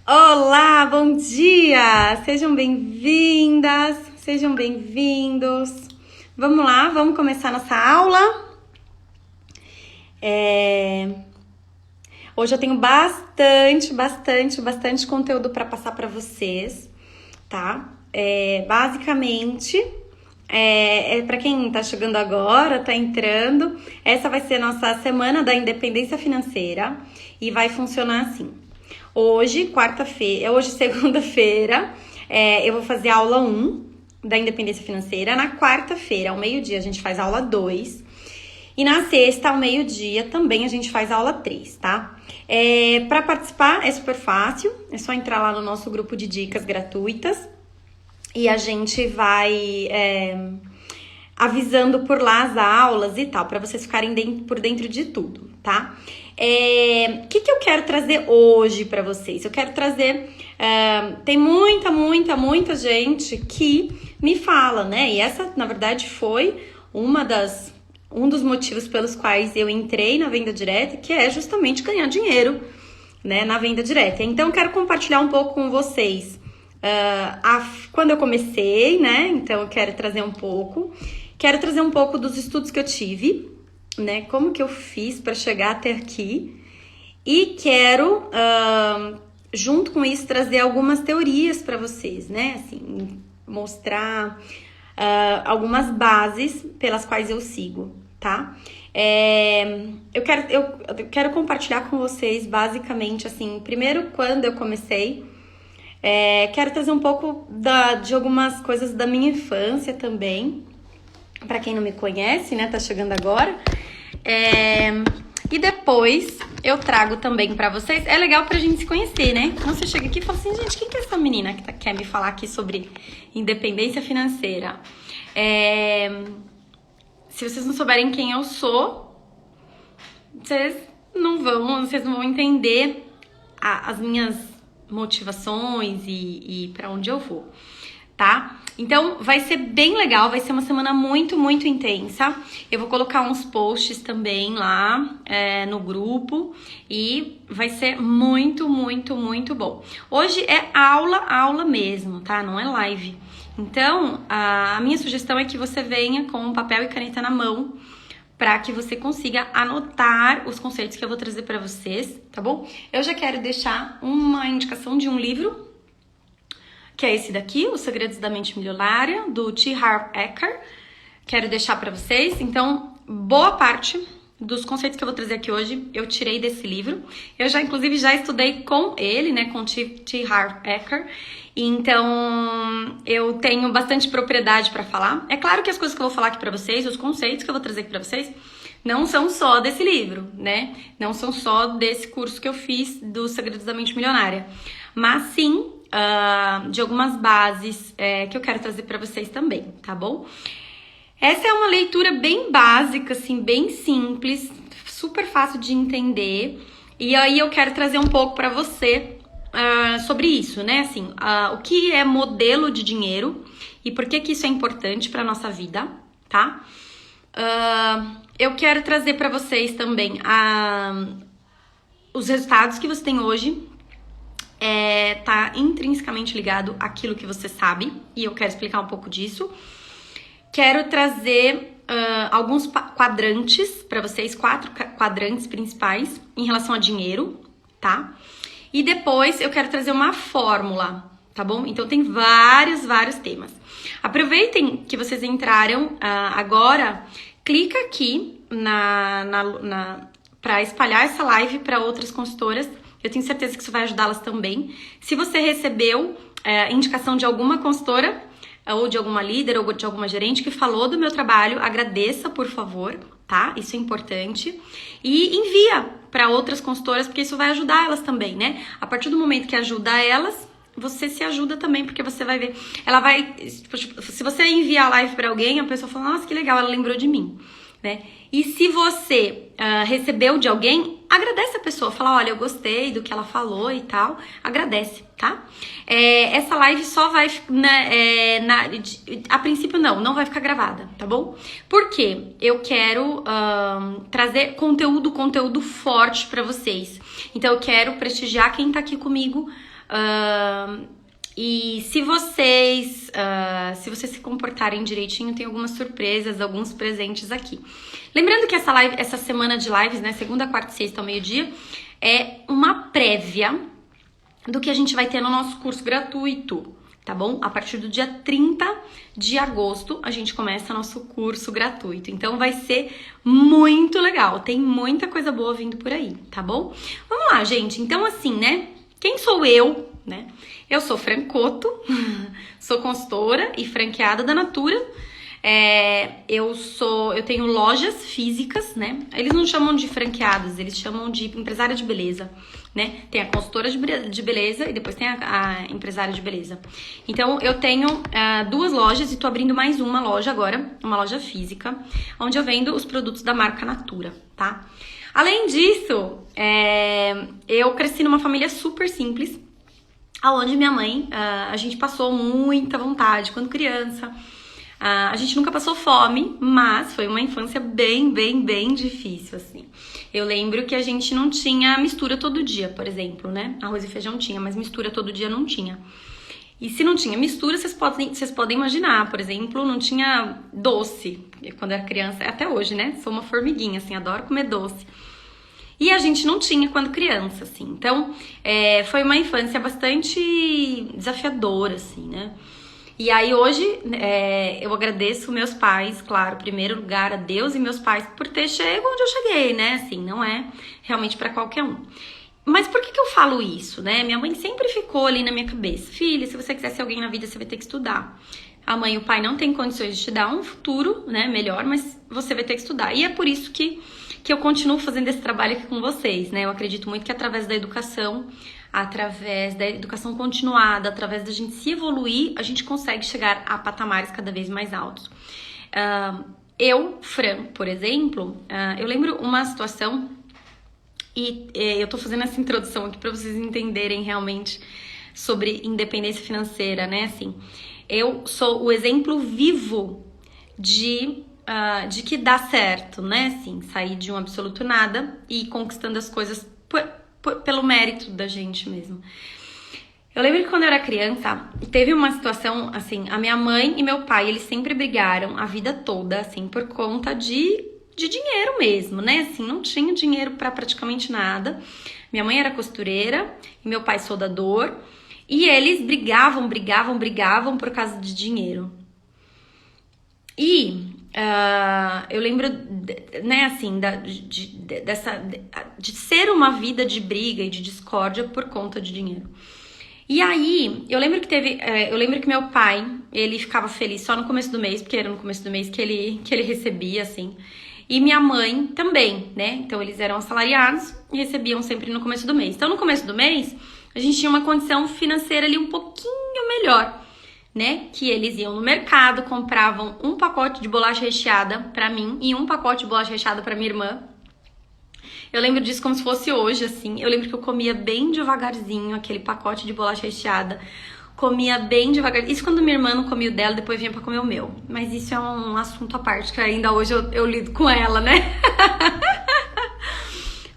Olá, bom dia! Sejam bem-vindas, sejam bem-vindos. Vamos lá, vamos começar nossa aula. Hoje eu tenho bastante conteúdo para passar para vocês, tá? Basicamente, para quem tá chegando agora, tá entrando, essa vai ser a nossa semana da independência financeira e vai funcionar assim. Hoje, segunda-feira, eu vou fazer a aula 1 da independência financeira. Na quarta-feira, ao meio-dia, a gente faz a aula 2. E na sexta, ao meio-dia, também a gente faz a aula 3, tá? Para participar é super fácil, é só entrar lá no nosso grupo de dicas gratuitas e a gente vai avisando por lá as aulas e tal, para vocês ficarem por dentro de tudo, tá? O que eu quero trazer hoje para vocês? Eu quero trazer... tem muita gente que me fala, né? E essa, na verdade, foi um dos motivos pelos quais eu entrei na venda direta, que é justamente ganhar dinheiro, né, na venda direta. Então, eu quero compartilhar um pouco com vocês quando eu comecei, né? Então, eu quero trazer um pouco dos estudos que eu tive, né? Como que eu fiz para chegar até aqui. E quero, junto com isso, trazer algumas teorias para vocês, né? Assim, mostrar algumas bases pelas quais eu sigo, tá? Eu quero compartilhar com vocês, basicamente, assim, primeiro, quando eu comecei, quero trazer um pouco de algumas coisas da minha infância também, para quem não me conhece, né, tá chegando agora. E depois eu trago também pra vocês. É legal pra gente se conhecer, né? Então você chega aqui e fala assim, gente, quem que é essa menina que quer me falar aqui sobre independência financeira? Se vocês não souberem quem eu sou, vocês não vão entender as minhas motivações e pra onde eu vou, tá? Então, vai ser bem legal, vai ser uma semana muito intensa. Eu vou colocar uns posts também lá no grupo e vai ser muito bom. Hoje é aula mesmo, tá? Não é live. Então, a minha sugestão é que você venha com um papel e caneta na mão para que você consiga anotar os conceitos que eu vou trazer para vocês, tá bom? Eu já quero deixar uma indicação de um livro, que é esse daqui, Os Segredos da Mente Milionária, do T. Harv Eker. Quero deixar para vocês. Então, boa parte dos conceitos que eu vou trazer aqui hoje, eu tirei desse livro. Eu inclusive, já estudei com ele, né, com T. Harv Eker. Então, eu tenho bastante propriedade para falar. É claro que as coisas que eu vou falar aqui para vocês, os conceitos que eu vou trazer aqui para vocês, não são só desse livro, né? Não são só desse curso que eu fiz dos Segredos da Mente Milionária. Mas sim, de algumas bases que eu quero trazer para vocês também, tá bom? Essa é uma leitura bem básica, assim, bem simples, super fácil de entender. E aí eu quero trazer um pouco para você sobre isso, né? Assim, o que é modelo de dinheiro e por que isso é importante para nossa vida, tá? Eu quero trazer para vocês também os resultados que você tem hoje. Tá intrinsecamente ligado àquilo que você sabe, e eu quero explicar um pouco disso. Quero trazer alguns quadrantes para vocês, 4 quadrantes principais em relação a dinheiro, tá? E depois eu quero trazer uma fórmula, tá bom? Então tem vários temas. Aproveitem que vocês entraram agora, clica aqui para espalhar essa live para outras consultoras. Eu tenho certeza que isso vai ajudá-las também. Se você recebeu indicação de alguma consultora, ou de alguma líder, ou de alguma gerente que falou do meu trabalho, agradeça, por favor, tá? Isso é importante. E envia para outras consultoras, porque isso vai ajudar elas também, né? A partir do momento que ajuda elas, você se ajuda também, porque você vai ver. Ela vai... Se você enviar a live para alguém, a pessoa fala, nossa, que legal, ela lembrou de mim, né? E se você recebeu de alguém, agradece a pessoa. Fala, olha, eu gostei do que ela falou e tal. Agradece, tá? Essa live só vai... a princípio, não vai ficar gravada, tá bom? Por quê? Eu quero trazer conteúdo forte pra vocês. Então, eu quero prestigiar quem tá aqui comigo E se vocês se comportarem direitinho, tem algumas surpresas, alguns presentes aqui. Lembrando que essa semana de lives, né, segunda, quarta e sexta ao meio-dia, é uma prévia do que a gente vai ter no nosso curso gratuito, tá bom? A partir do dia 30 de agosto, a gente começa nosso curso gratuito. Então, vai ser muito legal. Tem muita coisa boa vindo por aí, tá bom? Vamos lá, gente. Então, assim, né? Quem sou eu, né? Eu sou Fran Cotto, sou consultora e franqueada da Natura. Eu tenho lojas físicas, né? Eles não chamam de franqueadas, eles chamam de empresária de beleza, né? Tem a consultora de beleza e depois tem a empresária de beleza. Então, eu tenho 2 lojas e tô abrindo mais uma loja agora, uma loja física, onde eu vendo os produtos da marca Natura, tá? Além disso, eu cresci numa família super simples, aonde minha mãe, a gente passou muita vontade quando criança. A gente nunca passou fome, mas foi uma infância bem difícil, assim. Eu lembro que a gente não tinha mistura todo dia, por exemplo, né? Arroz e feijão tinha, mas mistura todo dia não tinha. E se não tinha mistura, vocês podem imaginar, por exemplo, não tinha doce. Quando eu era criança, até hoje, né? Sou uma formiguinha, assim, adoro comer doce. E a gente não tinha quando criança, assim. Então, foi uma infância bastante desafiadora, assim, né? E aí hoje eu agradeço meus pais, claro, em primeiro lugar a Deus e meus pais por ter chegado onde eu cheguei, né? Assim, não é realmente pra qualquer um. Mas por que eu falo isso, né? Minha mãe sempre ficou ali na minha cabeça. Filha, se você quiser ser alguém na vida, você vai ter que estudar. A mãe e o pai não têm condições de te dar um futuro, né, melhor, mas você vai ter que estudar. E é por isso que eu continuo fazendo esse trabalho aqui com vocês, né? Eu acredito muito que através da educação continuada, através da gente se evoluir, a gente consegue chegar a patamares cada vez mais altos. Fran, por exemplo, eu lembro uma situação, e eu tô fazendo essa introdução aqui para vocês entenderem realmente sobre independência financeira, né? Assim, eu sou o exemplo vivo de que dá certo, né? Assim, sair de um absoluto nada e ir conquistando as coisas pelo mérito da gente mesmo. Eu lembro que quando eu era criança, teve uma situação, assim, a minha mãe e meu pai, eles sempre brigaram a vida toda, assim, por conta de dinheiro mesmo, né? Assim, não tinha dinheiro pra praticamente nada. Minha mãe era costureira e meu pai soldador. E eles brigavam por causa de dinheiro. E eu lembro, né, assim, de ser uma vida de briga e de discórdia por conta de dinheiro. E aí, eu lembro que meu pai, ele ficava feliz só no começo do mês, porque era no começo do mês que ele recebia, assim. E minha mãe também, né? Então, eles eram assalariados e recebiam sempre no começo do mês. Então, no começo do mês, a gente tinha uma condição financeira ali um pouquinho melhor, né? Que eles iam no mercado, compravam um pacote de bolacha recheada pra mim e um pacote de bolacha recheada pra minha irmã. Eu lembro disso como se fosse hoje, assim. Eu lembro que eu comia bem devagarzinho aquele pacote de bolacha recheada. Comia bem devagar. Isso quando minha irmã não comia o dela, depois vinha pra comer o meu. Mas isso é um assunto à parte, que ainda hoje eu lido com ela, né?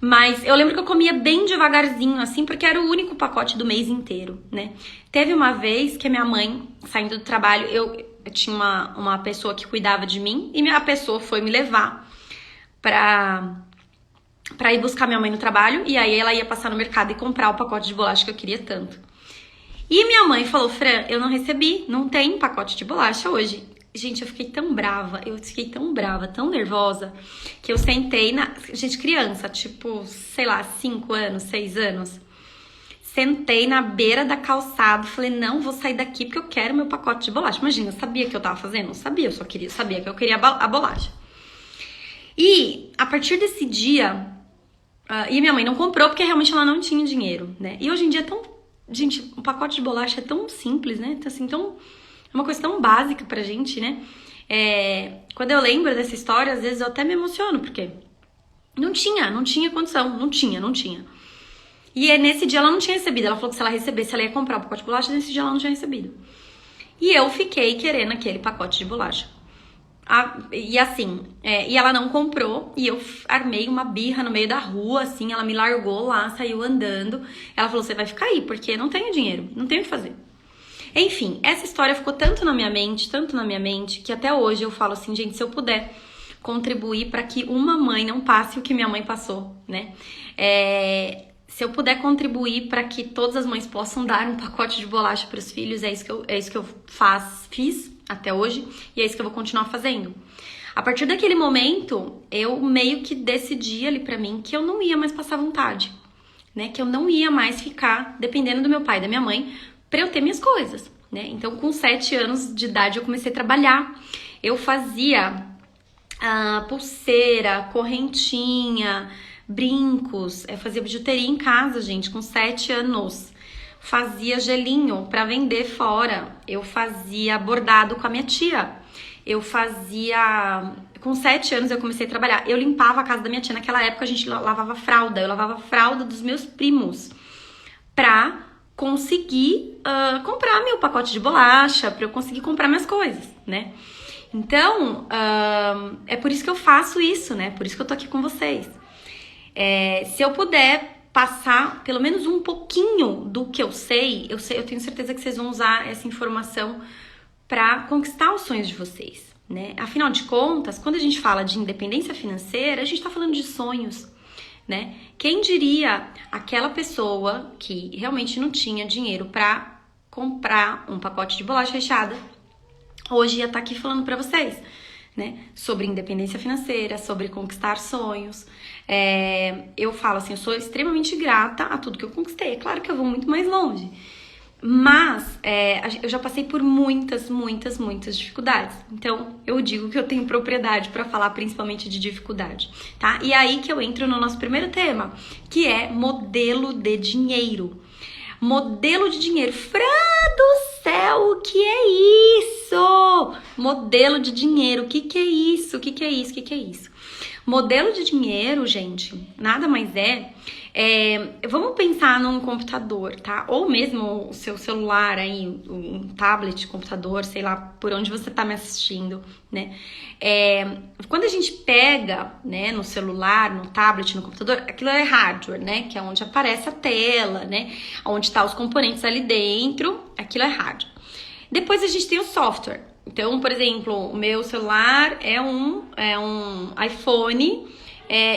Mas eu lembro que eu comia bem devagarzinho, assim, porque era o único pacote do mês inteiro, né? Teve uma vez que a minha mãe, saindo do trabalho, eu tinha uma pessoa que cuidava de mim, e a pessoa foi me levar pra ir buscar minha mãe no trabalho, e aí ela ia passar no mercado e comprar o pacote de bolacha que eu queria tanto. E minha mãe falou, Fran, eu não recebi, não tem pacote de bolacha hoje. Gente, eu fiquei tão brava, tão nervosa, que eu sentei Gente, criança, tipo, sei lá, 5 anos, 6 anos. Sentei na beira da calçada, falei, não, vou sair daqui porque eu quero meu pacote de bolacha. Imagina, eu sabia o que eu tava fazendo? Não sabia, sabia que eu queria a bolacha. E, a partir desse dia, e minha mãe não comprou porque realmente ela não tinha dinheiro, né? E hoje em dia é tão... Gente, um pacote de bolacha é tão simples, né? Assim, é uma coisa tão básica pra gente, né? Quando eu lembro dessa história, às vezes eu até me emociono, porque não tinha condição, não tinha. E nesse dia ela não tinha recebido, ela falou que se ela recebesse, ela ia comprar o pacote de bolacha, nesse dia ela não tinha recebido. E eu fiquei querendo aquele pacote de bolacha. E assim, e ela não comprou, e eu armei uma birra no meio da rua, assim, ela me largou lá, saiu andando. Ela falou, você vai ficar aí, porque não tenho dinheiro, não tenho o que fazer. Enfim, essa história ficou tanto na minha mente, que até hoje eu falo assim, gente, se eu puder contribuir para que uma mãe não passe o que minha mãe passou, né? Se eu puder contribuir para que todas as mães possam dar um pacote de bolacha para os filhos, é isso que eu fiz até hoje, e é isso que eu vou continuar fazendo. A partir daquele momento, eu meio que decidi ali pra mim que eu não ia mais passar vontade, né? Que eu não ia mais ficar dependendo do meu pai e da minha mãe pra eu ter minhas coisas, né? Então, com 7 anos de idade, eu comecei a trabalhar. Eu fazia pulseira, correntinha, brincos, eu fazia bijuteria em casa, gente, com 7 anos. Fazia gelinho para vender fora, eu fazia bordado com a minha tia, com 7 anos eu comecei a trabalhar, eu limpava a casa da minha tia, naquela época a gente lavava fralda, eu lavava fralda dos meus primos, pra conseguir comprar meu pacote de bolacha, pra eu conseguir comprar minhas coisas, né? Então, é por isso que eu faço isso, né? Por isso que eu tô aqui com vocês. Se eu puder passar pelo menos um pouquinho do que eu tenho certeza que vocês vão usar essa informação para conquistar os sonhos de vocês, né? Afinal de contas, quando a gente fala de independência financeira, a gente tá falando de sonhos, né? Quem diria aquela pessoa que realmente não tinha dinheiro para comprar um pacote de bolacha recheada, hoje ia estar aqui falando para vocês, né? Sobre independência financeira, sobre conquistar sonhos. Eu falo assim, eu sou extremamente grata a tudo que eu conquistei. É claro que eu vou muito mais longe. Mas eu já passei por muitas dificuldades. Então, eu digo que eu tenho propriedade para falar principalmente de dificuldade, tá? E aí que eu entro no nosso primeiro tema, que é modelo de dinheiro. Modelo de dinheiro. Fran do céu, o que é isso? Modelo de dinheiro, o que é isso? O que é isso? O que é isso? Modelo de dinheiro, gente, nada mais vamos pensar num computador, tá? Ou mesmo o seu celular aí, um tablet, computador, sei lá, por onde você tá me assistindo, né? Quando a gente pega, né, no celular, no tablet, no computador, aquilo é hardware, né? Que é onde aparece a tela, né? Onde tá os componentes ali dentro, aquilo é hardware. Depois a gente tem o software. Então, por exemplo, o meu celular é um iPhone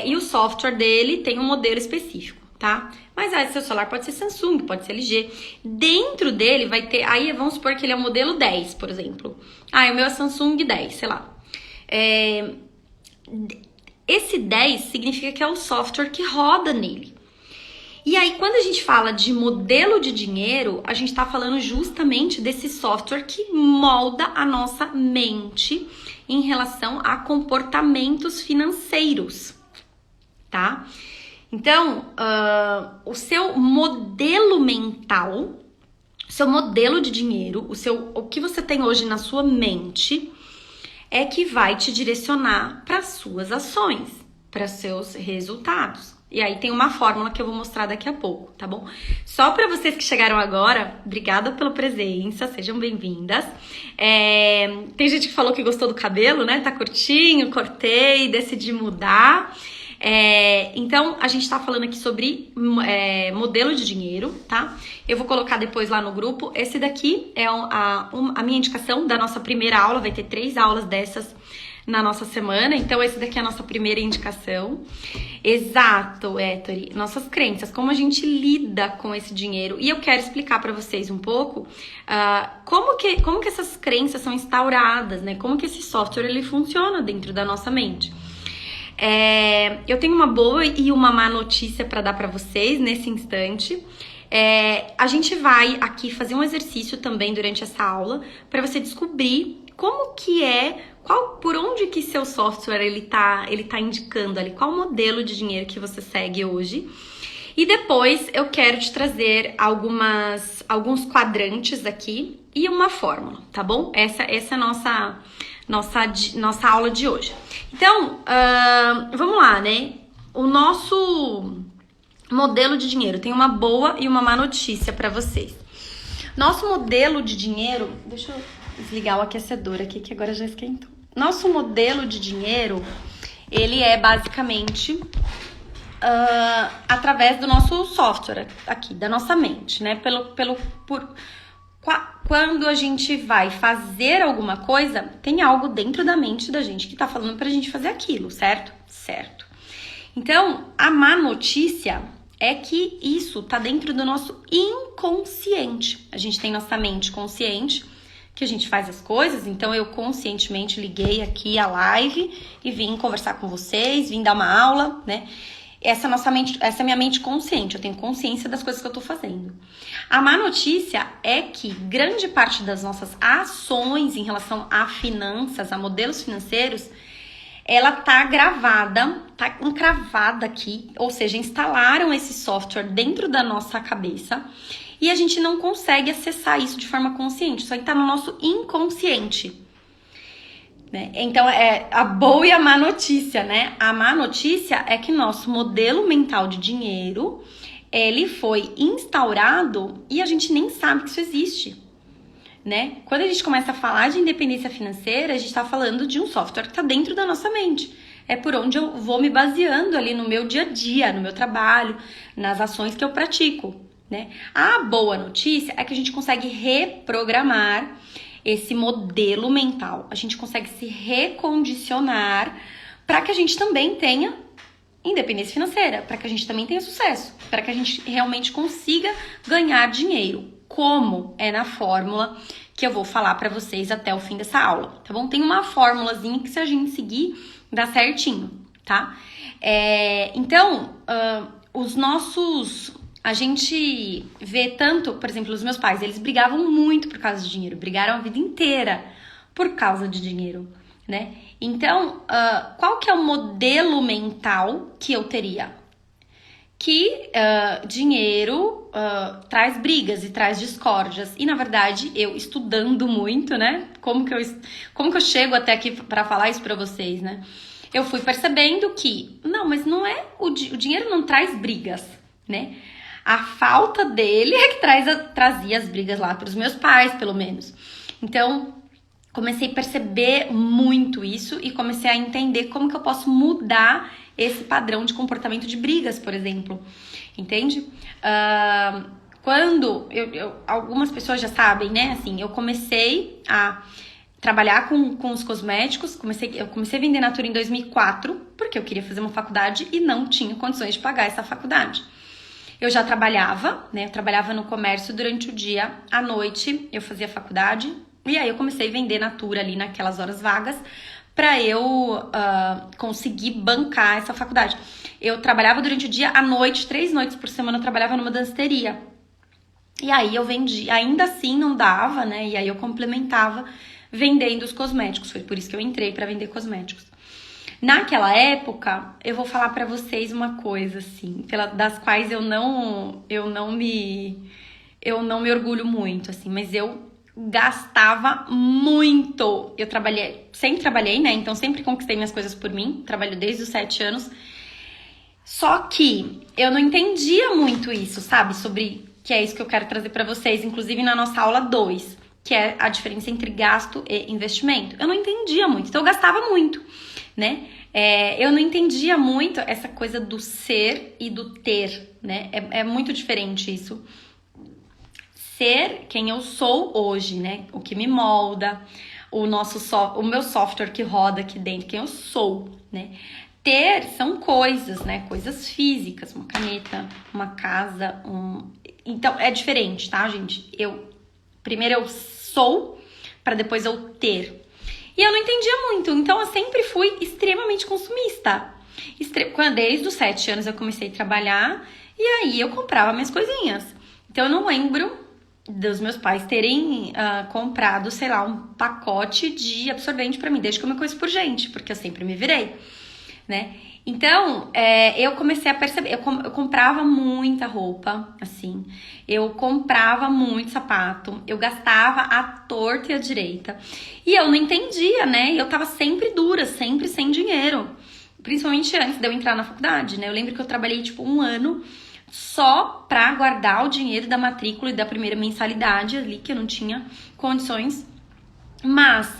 e o software dele tem um modelo específico, tá? Mas seu celular pode ser Samsung, pode ser LG. Dentro dele vai ter... Aí vamos supor que ele é o modelo 10, por exemplo. O meu é Samsung 10, sei lá. Esse 10 significa que é o software que roda nele. E aí, quando a gente fala de modelo de dinheiro, a gente tá falando justamente desse software que molda a nossa mente em relação a comportamentos financeiros, tá? Então, o seu modelo mental, o seu modelo de dinheiro, o que você tem hoje na sua mente é que vai te direcionar para suas ações, para seus resultados. E aí tem uma fórmula que eu vou mostrar daqui a pouco, tá bom? Só para vocês que chegaram agora, obrigada pela presença, sejam bem-vindas. Tem gente que falou que gostou do cabelo, né? Tá curtinho, cortei, decidi mudar. Então, a gente tá falando aqui sobre modelo de dinheiro, tá? Eu vou colocar depois lá no grupo. Esse daqui é a minha indicação da nossa primeira aula, vai ter 3 aulas dessas na nossa semana, então esse daqui é a nossa primeira indicação. Exato, Héctor, nossas crenças, como a gente lida com esse dinheiro. E eu quero explicar para vocês um pouco como que essas crenças são instauradas, né? Como que esse software ele funciona dentro da nossa mente. Eu tenho uma boa e uma má notícia para dar para vocês nesse instante. A gente vai aqui fazer um exercício também durante essa aula para você descobrir como que por onde que seu software ele tá indicando ali, qual modelo de dinheiro que você segue hoje. E depois eu quero te trazer alguns quadrantes aqui e uma fórmula, tá bom? Essa é a nossa aula de hoje. Então, vamos lá, né? O nosso modelo de dinheiro tem uma boa e uma má notícia para vocês. Nosso modelo de dinheiro... Deixa eu desligar o aquecedor aqui, que agora já esquentou. nosso modelo de dinheiro, ele é basicamente através do nosso software aqui, da nossa mente, né? Quando a gente vai fazer alguma coisa, tem algo dentro da mente da gente que tá falando pra gente fazer aquilo, certo? Certo. Então, a má notícia é que isso tá dentro do nosso inconsciente. A gente tem nossa mente consciente, que a gente faz as coisas, então eu conscientemente liguei aqui a live e vim conversar com vocês, vim dar uma aula, né? Essa é minha mente consciente, eu tenho consciência das coisas que eu tô fazendo. A má notícia é que grande parte das nossas ações em relação a finanças, a modelos financeiros, ela tá gravada, tá encravada aqui, ou seja, instalaram esse software dentro da nossa cabeça e a gente não consegue acessar isso de forma consciente, só que tá no nosso inconsciente. Né? Então, é a boa e a má notícia, né? A má notícia é que nosso modelo mental de dinheiro, ele foi instaurado e a gente nem sabe que isso existe, né? Quando a gente começa a falar de independência financeira, a gente tá falando de um software que tá dentro da nossa mente. É por onde eu vou me baseando ali no meu dia a dia, no meu trabalho, nas ações que eu pratico, né? A boa notícia é que a gente consegue reprogramar esse modelo mental. A gente consegue se recondicionar para que a gente também tenha independência financeira, para que a gente também tenha sucesso, para que a gente realmente consiga ganhar dinheiro. Como é na fórmula que eu vou falar para vocês até o fim dessa aula, tá bom? Tem uma formulazinha que se a gente seguir, dá certinho, tá? Então, a gente vê tanto, por exemplo, os meus pais, eles brigavam muito por causa de dinheiro, brigaram a vida inteira por causa de dinheiro, né? Então, qual que é o modelo mental que eu teria? Que dinheiro traz brigas e traz discórdias. E, na verdade, eu estudando muito, né? Como que eu chego até aqui para falar isso para vocês, né? Eu fui percebendo que, não, mas não é o dinheiro não traz brigas, né? A falta dele é que trazia as brigas lá para os meus pais, pelo menos. Então, comecei a perceber muito isso e comecei a entender como que eu posso mudar esse padrão de comportamento de brigas, por exemplo. Entende? Quando algumas pessoas já sabem, né? Assim, eu comecei a trabalhar com os cosméticos, eu comecei a vender Natura em 2004, porque eu queria fazer uma faculdade e não tinha condições de pagar essa faculdade. Eu já trabalhava, né? Eu trabalhava no comércio durante o dia, à noite eu fazia faculdade e aí eu comecei a vender Natura ali naquelas horas vagas para eu conseguir bancar essa faculdade. Eu trabalhava durante o dia, à noite, 3 noites por semana eu trabalhava numa danceteria. E aí eu vendi, ainda assim não dava, né? E aí eu complementava vendendo os cosméticos. Foi por isso que eu entrei para vender cosméticos. Naquela época, eu vou falar pra vocês uma coisa, assim, das quais eu não me orgulho muito, assim, mas eu gastava muito. Eu sempre trabalhei, né? Então sempre conquistei minhas coisas por mim, trabalho desde os 7 anos. Só que eu não entendia muito isso, sabe? Que é isso que eu quero trazer pra vocês, inclusive na nossa aula 2, que é a diferença entre gasto e investimento. Eu não entendia muito, então eu gastava muito, né? Eu não entendia muito essa coisa do ser e do ter, né? É muito diferente isso. Ser quem eu sou hoje, né? O que me molda, o meu software que roda aqui dentro, quem eu sou, né? Ter são coisas, né? Coisas físicas, uma caneta, uma casa, Então, é diferente, tá, gente? Primeiro eu sou, para depois eu ter. E eu não entendia muito, então eu sempre fui extremamente consumista. Desde os 7 anos eu comecei a trabalhar e aí eu comprava minhas coisinhas. Então eu não lembro dos meus pais terem comprado, sei lá, um pacote de absorvente pra mim, desde que eu me conheço por gente, porque eu sempre me virei, né? Então, eu comecei a perceber, eu comprava muita roupa, assim, eu comprava muito sapato, eu gastava à torta e à direita, e eu não entendia, né? Eu tava sempre dura, sempre sem dinheiro, principalmente antes de eu entrar na faculdade, né? Eu lembro que eu trabalhei, tipo, 1 ano só pra guardar o dinheiro da matrícula e da primeira mensalidade ali, que eu não tinha condições Mas,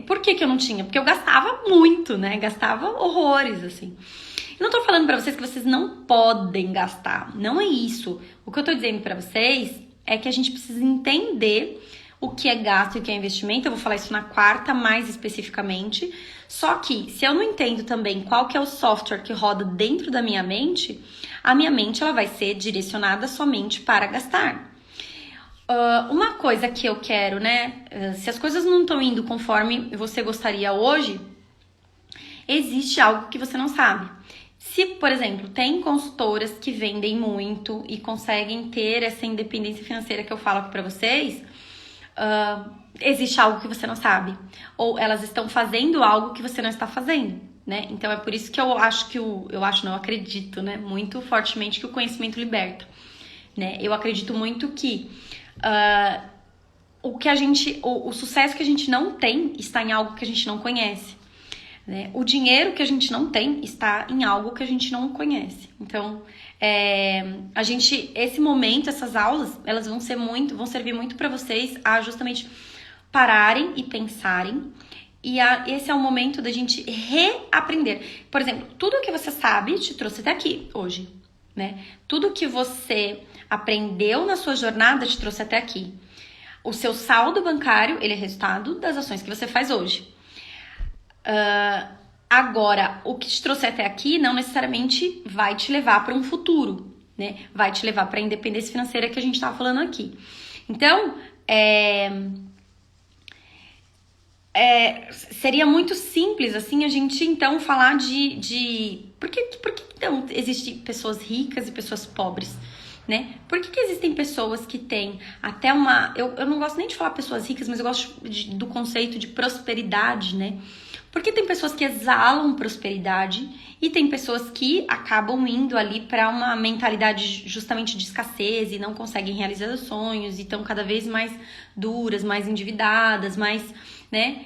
por que eu não tinha? Porque eu gastava muito, né? Gastava horrores, assim. Eu não tô falando pra vocês que vocês não podem gastar. Não é isso. O que eu tô dizendo pra vocês é que a gente precisa entender o que é gasto e o que é investimento. Eu vou falar isso na quarta, mais especificamente. Só que, se eu não entendo também qual que é o software que roda dentro da minha mente, a minha mente ela vai ser direcionada somente para gastar. Uma coisa que eu quero, né? Se as coisas não estão indo conforme você gostaria hoje, existe algo que você não sabe. Se, por exemplo, tem consultoras que vendem muito e conseguem ter essa independência financeira que eu falo aqui pra vocês, existe algo que você não sabe. Ou elas estão fazendo algo que você não está fazendo, né? Então é por isso que eu acho que eu acredito, né? Muito fortemente que o conhecimento liberta, né? Eu acredito muito que o sucesso que a gente não tem está em algo que a gente não conhece, né? O dinheiro que a gente não tem está em algo que a gente não conhece. Então, esse momento, essas aulas, elas vão servir muito para vocês a justamente pararem e pensarem. E esse é o momento da gente reaprender. Por exemplo, tudo que você sabe te trouxe até aqui hoje, né? Tudo que você aprendeu na sua jornada te trouxe até aqui. O seu saldo bancário, ele é resultado das ações que você faz hoje. Agora, o que te trouxe até aqui não necessariamente vai te levar para um futuro, né? Vai te levar para a independência financeira que a gente estava falando aqui. Então, seria muito simples, assim, a gente, então, falar Por que então, existem pessoas ricas e pessoas pobres, né? Por que existem pessoas que têm até uma... Eu não gosto nem de falar pessoas ricas, mas eu gosto do conceito de prosperidade, né? Porque tem pessoas que exalam prosperidade e tem pessoas que acabam indo ali para uma mentalidade justamente de escassez e não conseguem realizar os sonhos e estão cada vez mais duras, mais endividadas, mais, né?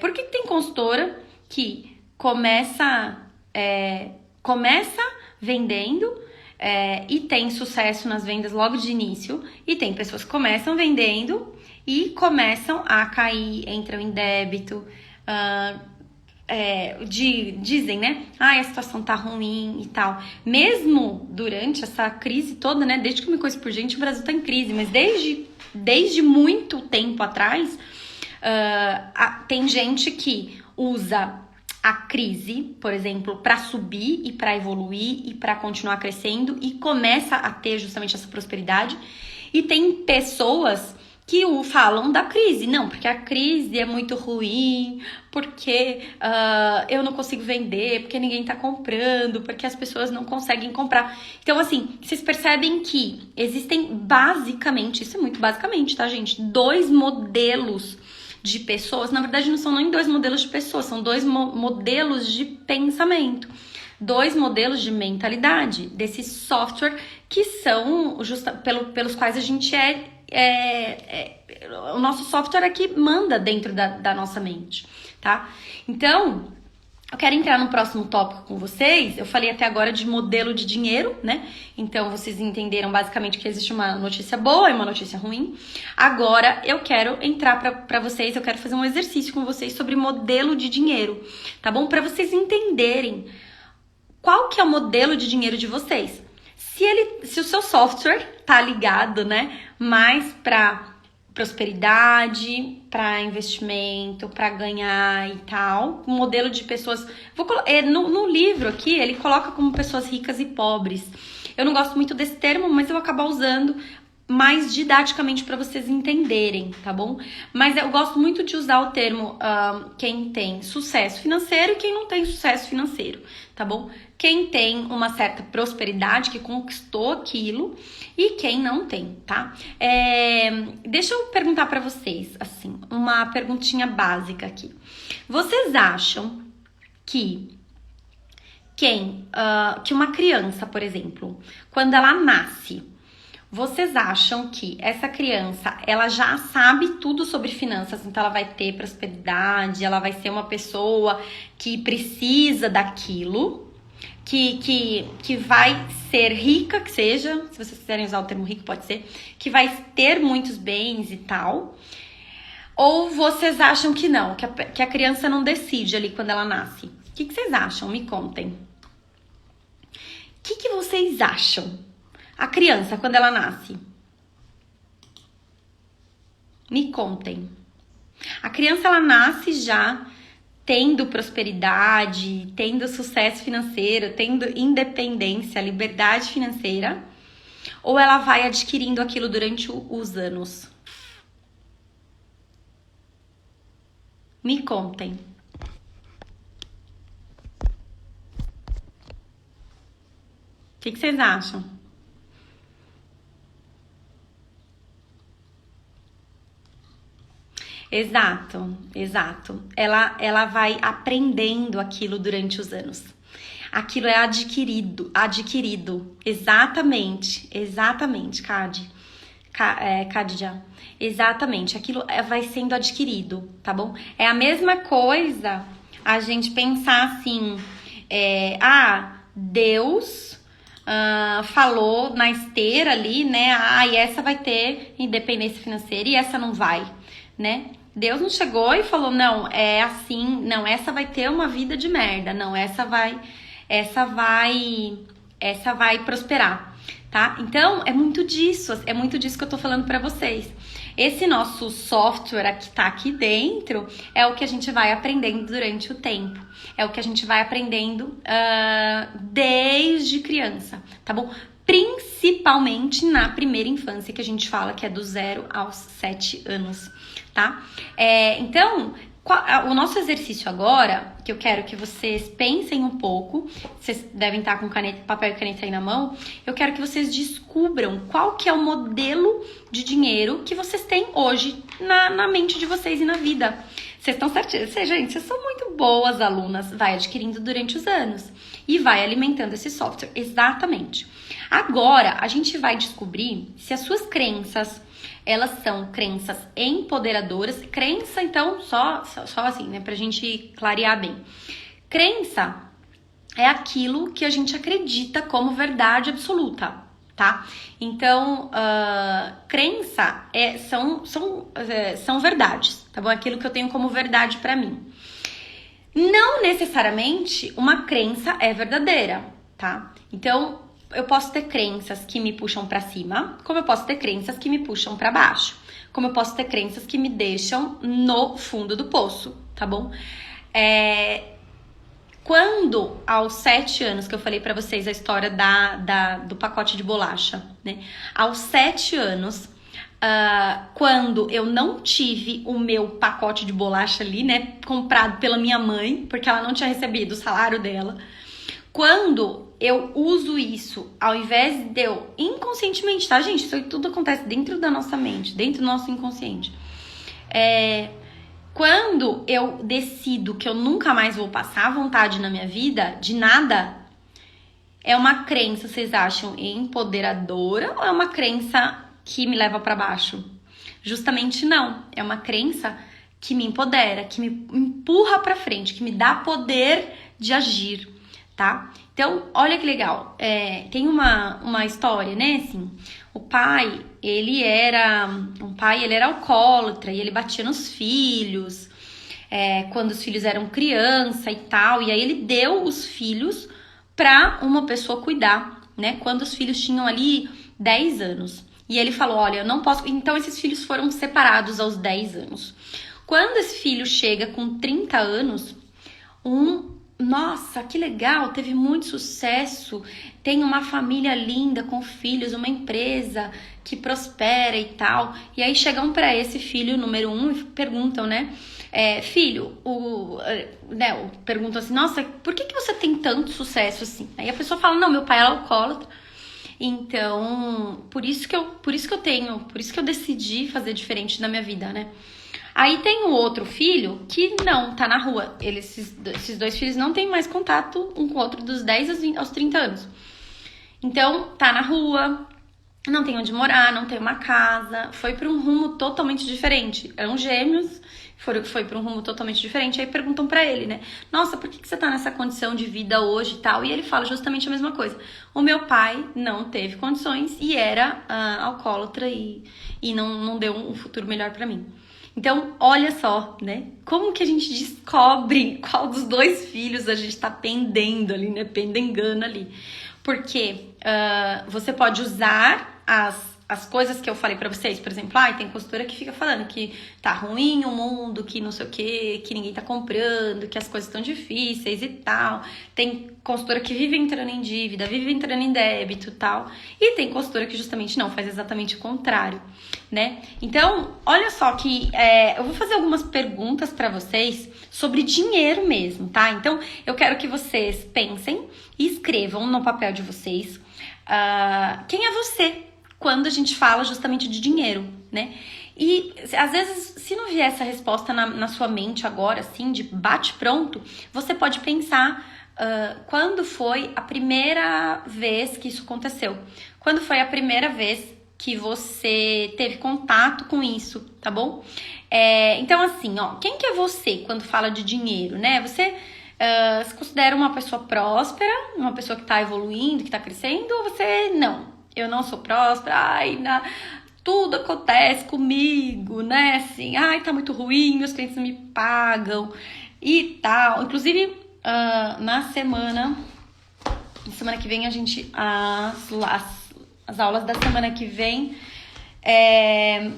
Por que tem consultora que começa vendendo e tem sucesso nas vendas logo de início, e tem pessoas que começam vendendo e começam a cair, entram em débito, dizem, né? A situação tá ruim e tal. Mesmo durante essa crise toda, né? Desde que eu me conheço por gente, o Brasil tá em crise, mas desde muito tempo atrás, tem gente que usa a crise, por exemplo, para subir e para evoluir e para continuar crescendo e começa a ter justamente essa prosperidade. E tem pessoas que falam da crise, não, porque a crise é muito ruim, porque eu não consigo vender, porque ninguém tá comprando, porque as pessoas não conseguem comprar. Então, assim, vocês percebem que existem basicamente, isso é muito basicamente, tá, gente? 2 modelos de pessoas, na verdade não são nem 2 modelos de pessoas, são 2 modelos de pensamento, 2 modelos de mentalidade, desse software que são pelos quais a gente o nosso software é que manda dentro da nossa mente, tá? Então, eu quero entrar no próximo tópico com vocês. Eu falei até agora de modelo de dinheiro, né? Então, vocês entenderam basicamente que existe uma notícia boa e uma notícia ruim. Agora, eu quero entrar para vocês, eu quero fazer um exercício com vocês sobre modelo de dinheiro, tá bom? Para vocês entenderem qual que é o modelo de dinheiro de vocês. Se o seu software tá ligado, né, mais para prosperidade, para investimento, para ganhar e tal, um modelo de pessoas... No livro aqui, ele coloca como pessoas ricas e pobres. Eu não gosto muito desse termo, mas eu vou acabar usando mais didaticamente para vocês entenderem, tá bom? Mas eu gosto muito de usar o termo quem tem sucesso financeiro e quem não tem sucesso financeiro, tá bom? Quem tem uma certa prosperidade, que conquistou aquilo, e quem não tem, tá? Deixa eu perguntar para vocês, assim, uma perguntinha básica aqui. Vocês acham que uma criança, por exemplo, quando ela nasce, vocês acham que essa criança, ela já sabe tudo sobre finanças, então ela vai ter prosperidade, ela vai ser uma pessoa que precisa daquilo, que vai ser rica, que seja, se vocês quiserem usar o termo rico, pode ser, que vai ter muitos bens e tal? Ou vocês acham que não, que a criança não decide ali quando ela nasce? O que vocês acham? Me contem. O que vocês acham? A criança, quando ela nasce? Me contem. A criança, ela nasce já tendo prosperidade, tendo sucesso financeiro, tendo independência, liberdade financeira, ou ela vai adquirindo aquilo durante os anos? Me contem. O que vocês acham? Exato, exato. Ela vai aprendendo aquilo durante os anos. Aquilo é adquirido. Exatamente, Khadija. Exatamente, aquilo vai sendo adquirido, tá bom? É a mesma coisa a gente pensar assim, Deus falou na esteira ali, né? E essa vai ter independência financeira e essa não vai, né? Deus não chegou e falou, não, é assim, não, essa vai ter uma vida de merda, não, essa vai prosperar, tá? Então, é muito disso que eu tô falando pra vocês. Esse nosso software que tá aqui dentro é o que a gente vai aprendendo durante o tempo. É o que a gente vai aprendendo desde criança, tá bom? Principalmente na primeira infância, que a gente fala que é do 0 aos 7 anos, tá? Então, o nosso exercício agora, que eu quero que vocês pensem um pouco, vocês devem estar com papel e caneta aí na mão, eu quero que vocês descubram qual que é o modelo de dinheiro que vocês têm hoje na mente de vocês e na vida. Vocês estão certinhos? Gente, vocês são muito boas alunas, vai adquirindo durante os anos e vai alimentando esse software, exatamente. Agora, a gente vai descobrir se as suas crenças, elas são crenças empoderadoras. Crença, então, só assim, né, pra gente clarear bem. Crença é aquilo que a gente acredita como verdade absoluta, tá? Então, crença são verdades, tá bom? Aquilo que eu tenho como verdade pra mim. Não necessariamente uma crença é verdadeira, tá? Então, eu posso ter crenças que me puxam pra cima, como eu posso ter crenças que me puxam pra baixo, como eu posso ter crenças que me deixam no fundo do poço, tá bom? Quando, aos 7 anos, que eu falei pra vocês a história do pacote de bolacha, né? Aos 7 anos, quando eu não tive o meu pacote de bolacha ali, né? Comprado pela minha mãe, porque ela não tinha recebido o salário dela. Quando eu uso isso, ao invés de eu inconscientemente, tá, gente? Isso tudo acontece dentro da nossa mente, dentro do nosso inconsciente. Quando eu decido que eu nunca mais vou passar vontade na minha vida, de nada, é uma crença, vocês acham, empoderadora ou é uma crença que me leva pra baixo? Justamente não. É uma crença que me empodera, que me empurra pra frente, que me dá poder de agir, tá? Então, olha que legal. Tem uma história, né, assim, o pai, ele era alcoólatra e ele batia nos filhos, quando os filhos eram criança e tal, e aí ele deu os filhos pra uma pessoa cuidar, né, quando os filhos tinham ali 10 anos. E ele falou, olha, eu não posso... Então, esses filhos foram separados aos 10 anos. Quando esse filho chega com 30 anos, nossa, que legal, teve muito sucesso, tem uma família linda com filhos, uma empresa que prospera e tal. E aí chegam para esse filho número 1 e perguntam, né? Filho, perguntam assim, nossa, por que você tem tanto sucesso assim? Aí a pessoa fala, não, meu pai era alcoólatra. Então, por isso que eu decidi fazer diferente na minha vida, né? Aí tem o outro filho que não, tá na rua. Esses dois filhos não têm mais contato um com o outro dos 10 aos 30 anos. Então, tá na rua, não tem onde morar, não tem uma casa. Foi pra um rumo totalmente diferente. Eram gêmeos, foi pra um rumo totalmente diferente. Aí perguntam pra ele, né? Nossa, por que você tá nessa condição de vida hoje e tal? E ele fala justamente a mesma coisa. O meu pai não teve condições e era alcoólatra e não deu um futuro melhor pra mim. Então, olha só, né? Como que a gente descobre qual dos dois filhos a gente tá pendendo ali, né? Pendengando ali. Porque você pode usar as coisas que eu falei pra vocês, por exemplo, tem consultora que fica falando que tá ruim o mundo, que não sei o que ninguém tá comprando, que as coisas estão difíceis e tal. Tem consultora que vive entrando em dívida, vive entrando em débito e tal. E tem consultora que justamente não, faz exatamente o contrário, né? Então, olha só que eu vou fazer algumas perguntas pra vocês sobre dinheiro mesmo, tá? Então, eu quero que vocês pensem e escrevam no papel de vocês quem é você quando a gente fala justamente de dinheiro, né? E às vezes, se não vier essa resposta na sua mente agora, assim, de bate-pronto, você pode pensar quando foi a primeira vez que isso aconteceu. Quando foi a primeira vez que você teve contato com isso, tá bom? Então, assim, quem que é você quando fala de dinheiro, né? Você se considera uma pessoa próspera, uma pessoa que tá evoluindo, que tá crescendo, ou você não? Eu não sou próspera, tudo acontece comigo, né? Assim, tá muito ruim, meus clientes me pagam e tal. Inclusive, na semana que vem, a gente. As aulas da semana que vem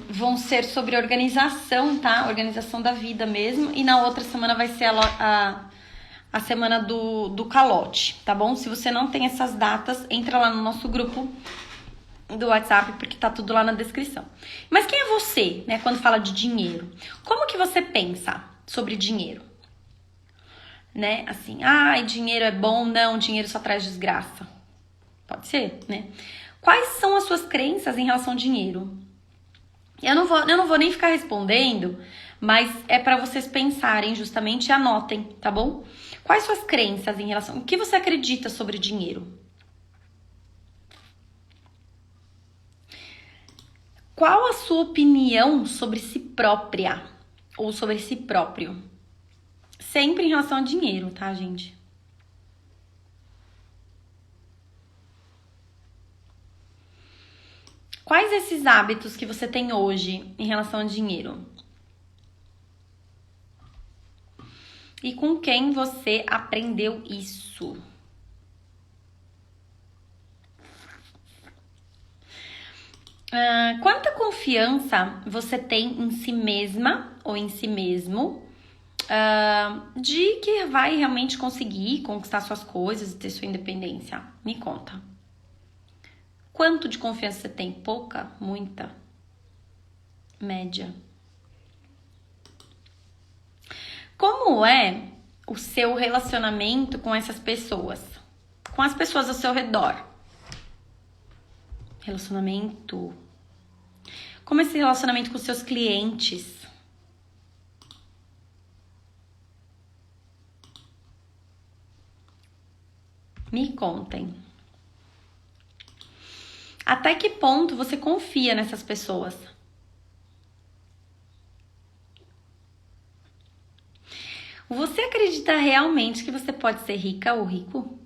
vão ser sobre organização, tá? Organização da vida mesmo. E na outra semana vai ser a semana do calote, tá bom? Se você não tem essas datas, entra lá no nosso grupo do WhatsApp, porque tá tudo lá na descrição. Mas quem é você, né, quando fala de dinheiro? Como que você pensa sobre dinheiro? Né, assim, dinheiro é bom, não, dinheiro só traz desgraça. Pode ser, né? Quais são as suas crenças em relação ao dinheiro? Eu não vou nem ficar respondendo, mas é para vocês pensarem justamente e anotem, tá bom? Quais suas crenças em relação... O que você acredita sobre dinheiro? Qual a sua opinião sobre si própria ou sobre si próprio? Sempre em relação ao dinheiro, tá, gente? Quais esses hábitos que você tem hoje em relação ao dinheiro? E com quem você aprendeu isso? Quanta confiança você tem em si mesma ou em si mesmo de que vai realmente conseguir conquistar suas coisas e ter sua independência? Me conta. Quanto de confiança você tem? Pouca? Muita? Média? Como é o seu relacionamento com essas pessoas? Com as pessoas ao seu redor? Relacionamento. Como é esse relacionamento com seus clientes? Me contem. Até que ponto você confia nessas pessoas? Você acredita realmente que você pode ser rica ou rico?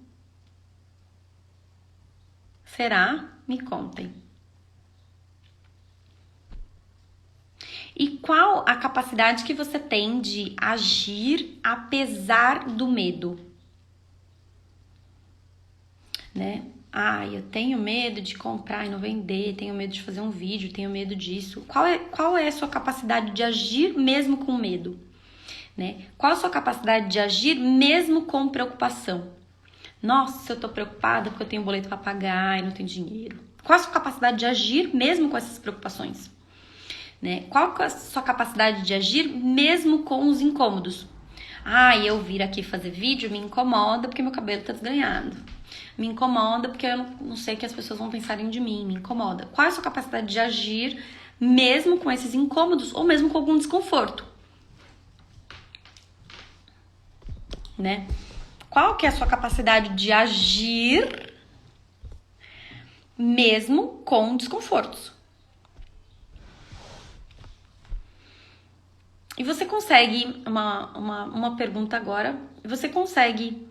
Será? Me contem. E qual a capacidade que você tem de agir apesar do medo? Né? Eu tenho medo de comprar e não vender, tenho medo de fazer um vídeo, tenho medo disso. Qual é a sua capacidade de agir mesmo com medo? Né? Qual a sua capacidade de agir mesmo com preocupação? Nossa, eu tô preocupada porque eu tenho boleto para pagar e não tenho dinheiro. Qual a sua capacidade de agir mesmo com essas preocupações? Né? Qual a sua capacidade de agir mesmo com os incômodos? Eu vir aqui fazer vídeo me incomoda porque meu cabelo tá desgrenhado. Me incomoda porque eu não sei o que as pessoas vão pensarem de mim. Me incomoda. Qual é a sua capacidade de agir mesmo com esses incômodos ou mesmo com algum desconforto? Né? Qual que é a sua capacidade de agir mesmo com desconfortos? E você consegue, uma pergunta agora, você consegue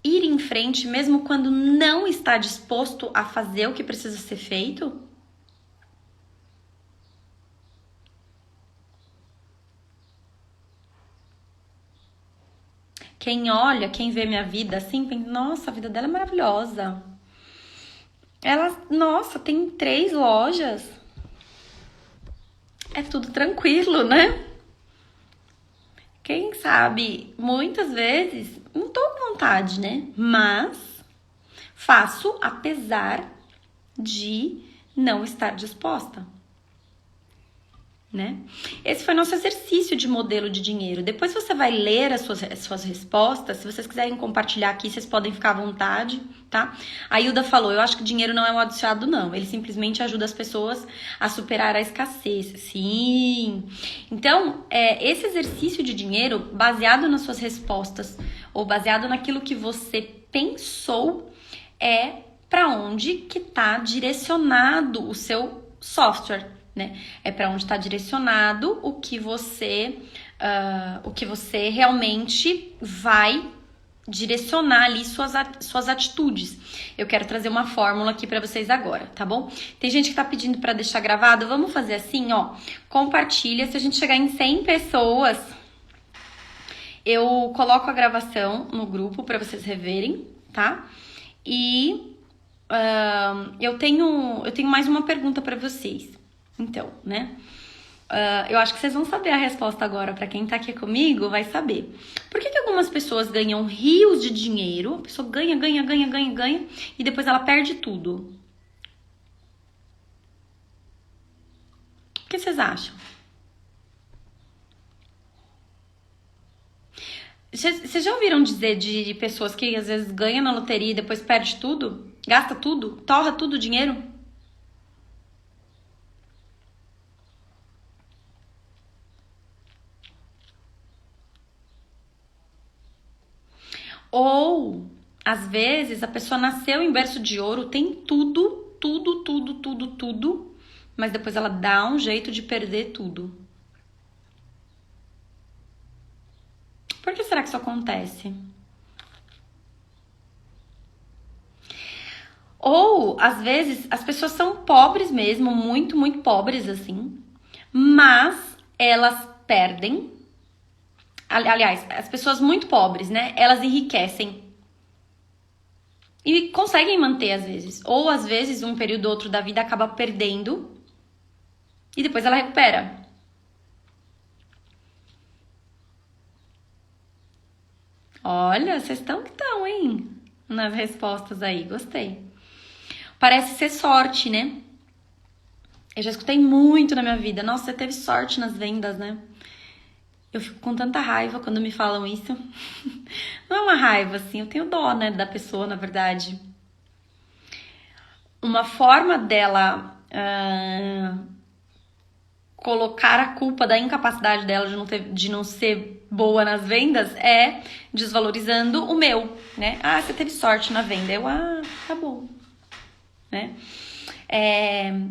ir em frente mesmo quando não está disposto a fazer o que precisa ser feito? Quem olha, quem vê minha vida assim, pensa, nossa, a vida dela é maravilhosa. Ela, nossa, tem 3 lojas. É tudo tranquilo, né? Quem sabe, muitas vezes, não tô com vontade, né? Mas faço apesar de não estar disposta, né? Esse foi nosso exercício de modelo de dinheiro. Depois você vai ler as suas respostas. Se vocês quiserem compartilhar aqui, vocês podem ficar à vontade, tá? A Hilda falou, eu acho que dinheiro não é um amaldiçoado, não. Ele simplesmente ajuda as pessoas a superar a escassez. Sim! Então, esse exercício de dinheiro, baseado nas suas respostas, ou baseado naquilo que você pensou, é para onde que tá direcionado o seu software, né? É para onde está direcionado o que você realmente vai direcionar ali suas atitudes. Eu quero trazer uma fórmula aqui para vocês agora, tá bom? Tem gente que tá pedindo para deixar gravado. Vamos fazer assim, ó. Compartilha. Se a gente chegar em 100 pessoas, eu coloco a gravação no grupo para vocês reverem, tá? E eu tenho mais uma pergunta para vocês. Então, né? Eu acho que vocês vão saber a resposta agora. Pra quem tá aqui comigo, vai saber. Por que algumas pessoas ganham rios de dinheiro? A pessoa ganha, e depois ela perde tudo. O que vocês acham? Vocês já ouviram dizer de pessoas que às vezes ganham na loteria e depois perde tudo? Gasta tudo? Torra tudo o dinheiro? Ou, às vezes, a pessoa nasceu em berço de ouro, tem tudo, mas depois ela dá um jeito de perder tudo. Por que será que isso acontece? Ou, às vezes, as pessoas são pobres mesmo, muito pobres assim, mas elas perdem. Aliás, as pessoas muito pobres, né? Elas enriquecem e conseguem manter às vezes. Ou às vezes, um período ou outro da vida acaba perdendo e depois ela recupera. Olha, vocês estão que estão, hein? Nas respostas aí, gostei. Parece ser sorte, né? Eu já escutei muito na minha vida. Nossa, você teve sorte nas vendas, né? Eu fico com tanta raiva quando me falam isso. Não é uma raiva, assim, eu tenho dó, né, da pessoa, na verdade. Uma forma dela colocar a culpa da incapacidade dela de não ser boa nas vendas é desvalorizando o meu, né? Ah, você teve sorte na venda. Eu, tá bom, né?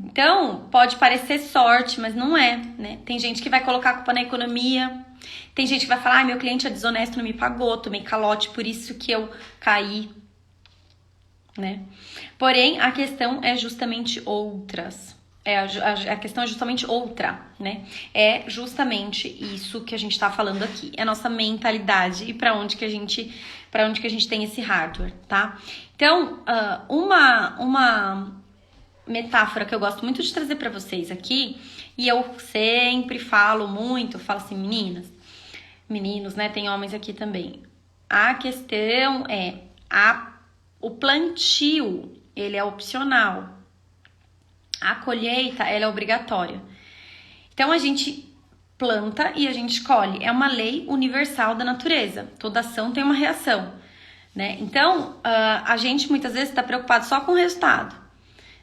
Então, pode parecer sorte, mas não é, né? Tem gente que vai colocar a culpa na economia. Tem gente que vai falar, meu cliente é desonesto, não me pagou, tomei calote, por isso que eu caí, né? Porém, a questão é justamente outras. A questão é justamente outra, né? É justamente isso que a gente tá falando aqui. É a nossa mentalidade e para onde que a gente tem esse hardware, tá? Então, uma metáfora que eu gosto muito de trazer para vocês aqui, e eu sempre falo assim, meninos, né? Tem homens aqui também. A questão é o plantio, ele é opcional. A colheita, ela é obrigatória. Então, a gente planta e a gente colhe. É uma lei universal da natureza. Toda ação tem uma reação, né? Então, a gente muitas vezes está preocupado só com o resultado,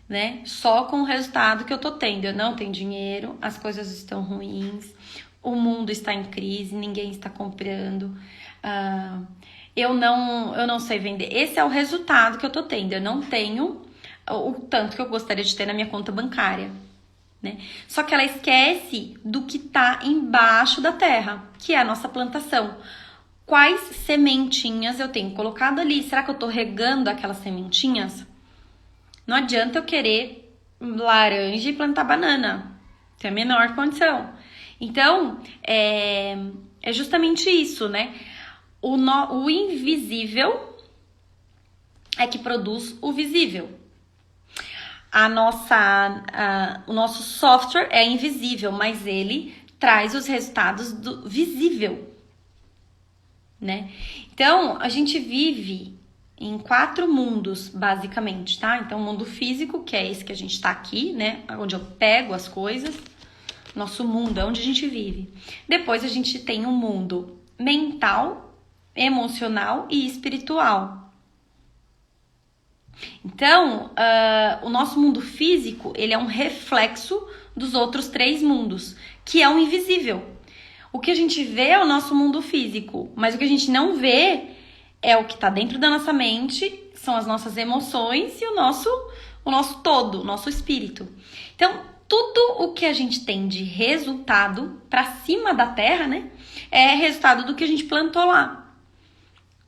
né? Só com o resultado que eu tô tendo. Eu não tenho dinheiro, as coisas estão ruins, o mundo está em crise, ninguém está comprando, eu não sei vender. Esse é o resultado que eu tô tendo. Eu não tenho o tanto que eu gostaria de ter na minha conta bancária, né? Só que ela esquece do que tá embaixo da terra, que é a nossa plantação. Quais sementinhas eu tenho colocado ali? Será que eu tô regando aquelas sementinhas? Não adianta eu querer laranja e plantar banana. Tem a menor condição. Então, é justamente isso, né? o invisível é que produz o visível. O nosso software é invisível, mas ele traz os resultados do visível, né? Então, a gente vive em 4 mundos, basicamente, tá? Então, o mundo físico, que é esse que a gente tá aqui, né? Onde eu pego as coisas. Nosso mundo é onde a gente vive. Depois, a gente tem um mundo mental, emocional e espiritual. Então, o nosso mundo físico, ele é um reflexo dos outros 3 mundos, que é o invisível. O que a gente vê é o nosso mundo físico, mas o que a gente não vê é o que está dentro da nossa mente, são as nossas emoções e o nosso todo, o nosso espírito. Então, tudo o que a gente tem de resultado para cima da Terra, né, é resultado do que a gente plantou lá,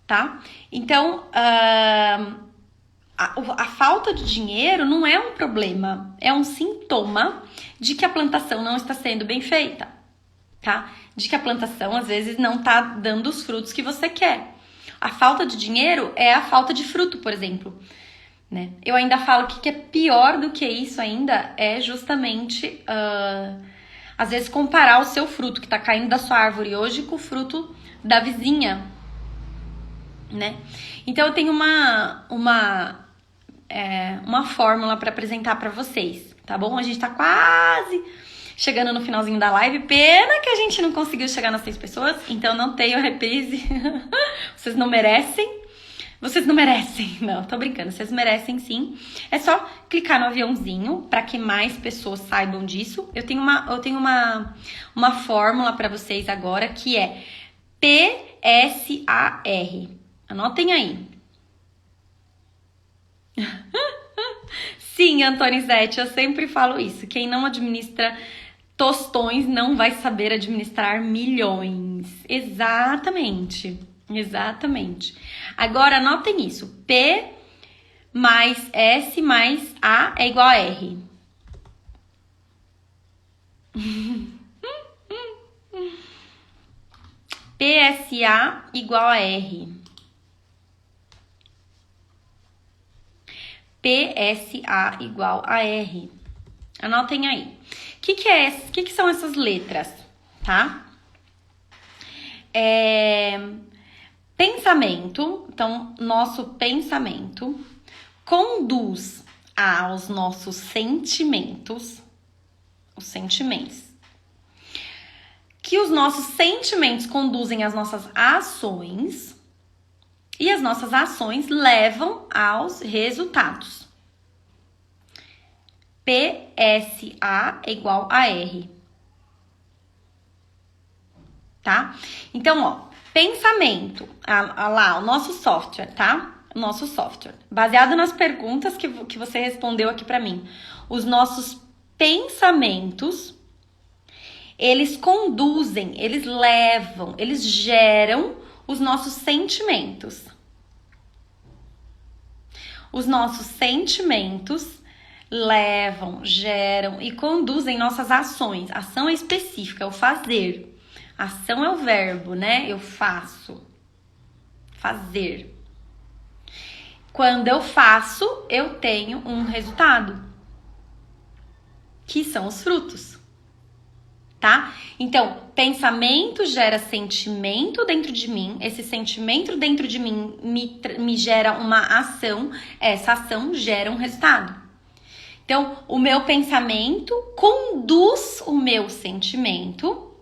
tá? Então, a falta de dinheiro não é um problema, é um sintoma de que a plantação não está sendo bem feita, tá? De que a plantação, às vezes, não está dando os frutos que você quer. A falta de dinheiro é a falta de fruto, por exemplo, né? Eu ainda falo que é pior do que isso ainda é justamente, às vezes, comparar o seu fruto que está caindo da sua árvore hoje com o fruto da vizinha, né? Então, eu tenho uma fórmula para apresentar para vocês, tá bom? A gente tá quase chegando no finalzinho da live. Pena que a gente não conseguiu chegar nas 6 pessoas, então não tenho reprise. Vocês não merecem. Vocês não merecem. Não, tô brincando. Vocês merecem sim. É só clicar no aviãozinho para que mais pessoas saibam disso. Eu tenho uma fórmula para vocês agora que é PSAR. Anotem aí. Sim, Antonizete, eu sempre falo isso. Quem não administra tostões não vai saber administrar milhões. Exatamente. Agora, anotem isso. P mais S mais A é igual a R. PSA igual a R. PSA igual a R. Anotem aí. O que são essas letras, tá? Pensamento. Então, nosso pensamento conduz aos nossos sentimentos. Os sentimentos. Que os nossos sentimentos conduzem às nossas ações. E as nossas ações levam aos resultados. PSA é igual a R. Tá? Então, ó, pensamento. Lá, o nosso software, tá? O nosso software. Baseado nas perguntas que você respondeu aqui pra mim. Os nossos pensamentos, eles conduzem, eles levam, eles geram os nossos sentimentos. Os nossos sentimentos levam, geram e conduzem nossas ações. Ação é específica, é o fazer. Ação é o verbo, né? Eu faço. Fazer. Quando eu faço, eu tenho um resultado. Que são os frutos. Tá? Então, pensamento gera sentimento dentro de mim. Esse sentimento dentro de mim me gera uma ação. Essa ação gera um resultado. Então, o meu pensamento conduz o meu sentimento.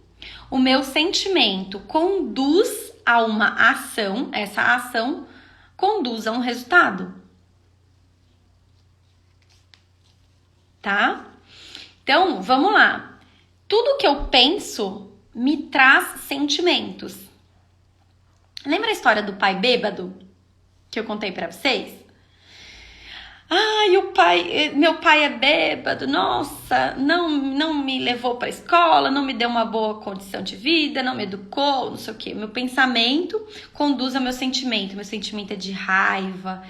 O meu sentimento conduz a uma ação. Essa ação conduz a um resultado. Tá? Então, vamos lá. Tudo que eu penso me traz sentimentos. Lembra a história do pai bêbado que eu contei pra vocês? Ai, meu pai é bêbado, nossa, não me levou pra escola, não me deu uma boa condição de vida, não me educou, não sei o quê. Meu pensamento conduz ao meu sentimento. Meu sentimento é de raiva,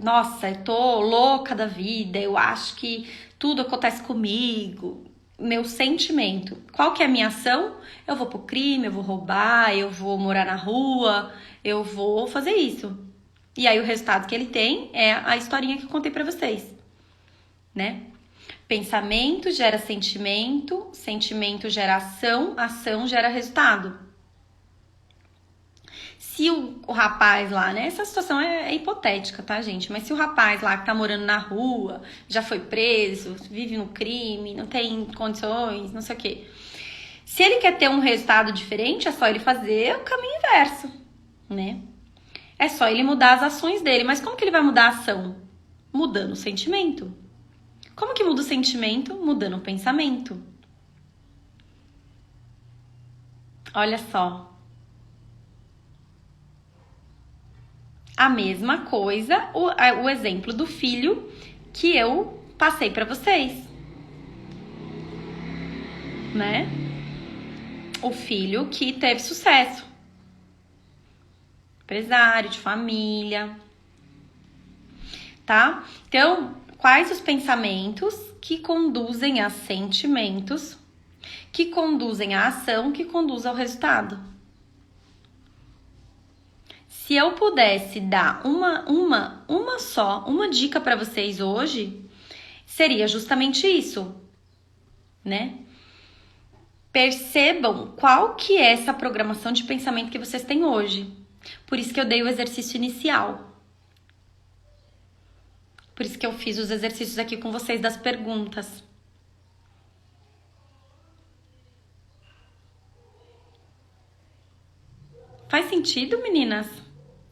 nossa, eu tô louca da vida, eu acho que tudo acontece comigo. meu sentimento. Qual que é a minha ação? Eu vou pro crime, eu vou roubar, eu vou morar na rua, eu vou fazer isso. E aí o resultado que ele tem é a historinha que eu contei pra vocês, né? Pensamento gera sentimento, sentimento gera ação, ação gera resultado. Se o rapaz lá, né? Essa situação é hipotética, tá, gente? Mas se o rapaz lá que tá morando na rua, já foi preso, vive no crime, não tem condições, não sei o quê. Se ele quer ter um resultado diferente, é só ele fazer o caminho inverso, né? É só ele mudar as ações dele. Mas como que ele vai mudar a ação? Mudando o sentimento. Como que muda o sentimento? Mudando o pensamento. Olha só. A mesma coisa, o exemplo do filho que eu passei pra vocês, né? O filho que teve sucesso. Empresário, de família, tá? Então, quais os pensamentos que conduzem a sentimentos, que conduzem à ação, que conduz ao resultado? Se eu pudesse dar uma dica para vocês hoje, seria justamente isso, né? Percebam qual que é essa programação de pensamento que vocês têm hoje. Por isso que eu dei o exercício inicial. Por isso que eu fiz os exercícios aqui com vocês das perguntas. Faz sentido, meninas?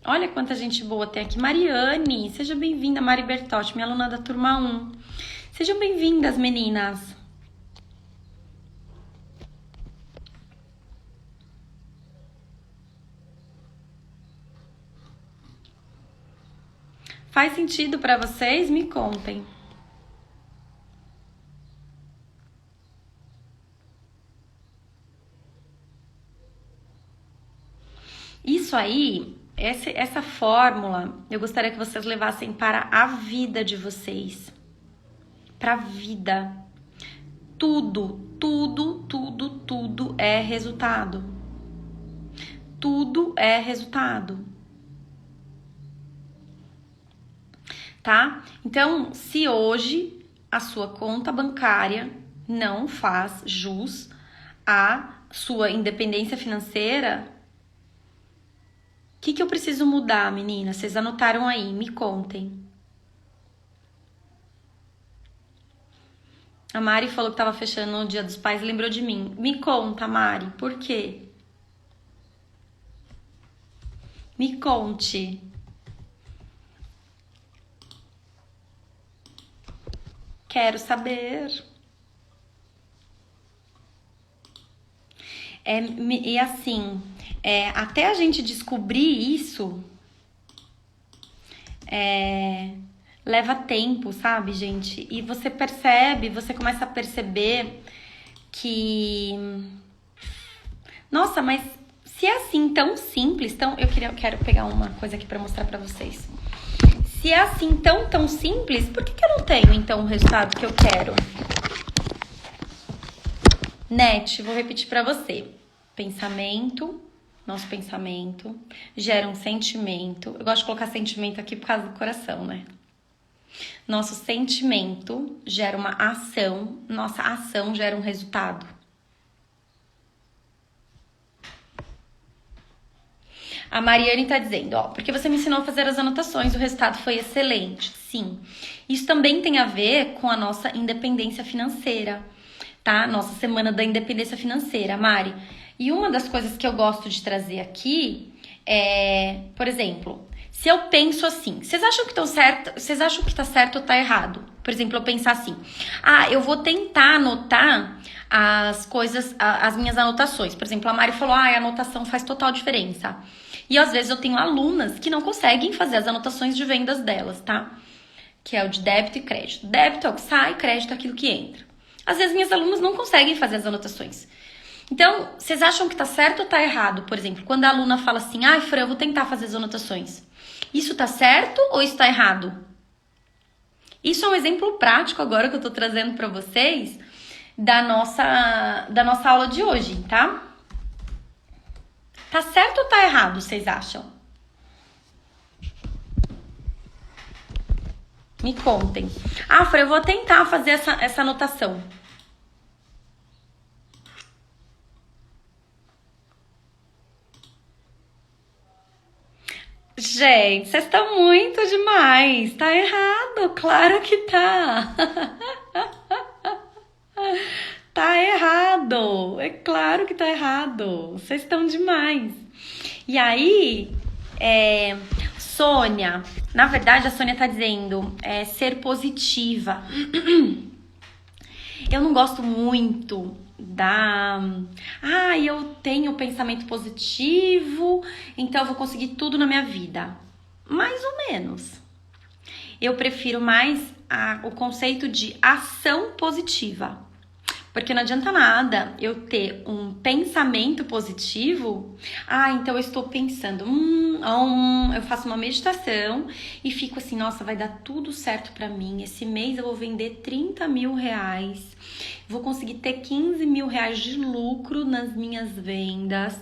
Olha quanta gente boa tem aqui. Mariane, seja bem-vinda. Mari Bertotti, minha aluna da turma 1. Sejam bem-vindas, meninas. Faz sentido para vocês? Me contem. Isso aí, essa fórmula, eu gostaria que vocês levassem para a vida de vocês. Para a vida. Tudo é resultado. Tudo é resultado. Tá? Então, se hoje a sua conta bancária não faz jus à sua independência financeira, o que eu preciso mudar, meninas? Vocês anotaram aí, me contem. A Mari falou que tava fechando o Dia dos Pais, lembrou de mim. Me conta, Mari, por quê? Me conte. Quero saber. E assim, até a gente descobrir isso, leva tempo, sabe, gente? E você começa a perceber que... Nossa, mas se é assim tão simples, eu quero pegar uma coisa aqui pra mostrar pra vocês. Se é assim tão simples, por que eu não tenho, então, o resultado que eu quero? Net, vou repetir pra você. Nosso pensamento gera um sentimento. Eu gosto de colocar sentimento aqui por causa do coração, né? Nosso sentimento gera uma ação, nossa ação gera um resultado. A Mariane tá dizendo, porque você me ensinou a fazer as anotações, o resultado foi excelente. Sim, isso também tem a ver com a nossa independência financeira, tá? Nossa semana da independência financeira, Mari. E uma das coisas que eu gosto de trazer aqui é, por exemplo, se eu penso assim, vocês acham que tá certo ou tá errado? Por exemplo, eu pensar assim, eu vou tentar anotar as coisas, as minhas anotações. Por exemplo, a Mari falou, a anotação faz total diferença. E às vezes eu tenho alunas que não conseguem fazer as anotações de vendas delas, tá? Que é o de débito e crédito. Débito é o que sai, crédito é aquilo que entra. Às vezes minhas alunas não conseguem fazer as anotações. Então, vocês acham que tá certo ou tá errado? Por exemplo, quando a aluna fala assim, Fran, eu vou tentar fazer as anotações. Isso tá certo ou isso tá errado? Isso é um exemplo prático agora que eu tô trazendo pra vocês da nossa aula de hoje, tá? Tá certo ou tá errado, vocês acham? Me contem. Ah, Fran, eu vou tentar fazer essa anotação. Gente, vocês estão muito demais. Tá errado, claro que tá. Tá errado. É claro que tá errado. Vocês estão demais. E aí, Sônia, na verdade a Sônia tá dizendo ser positiva. Eu não gosto muito eu tenho pensamento positivo, então eu vou conseguir tudo na minha vida. Mais ou menos. Eu prefiro mais o conceito de ação positiva. Porque não adianta nada eu ter um pensamento positivo. Então eu estou pensando, eu faço uma meditação e fico assim, nossa, vai dar tudo certo pra mim. Esse mês eu vou vender 30 mil reais. Vou conseguir ter 15 mil reais de lucro nas minhas vendas.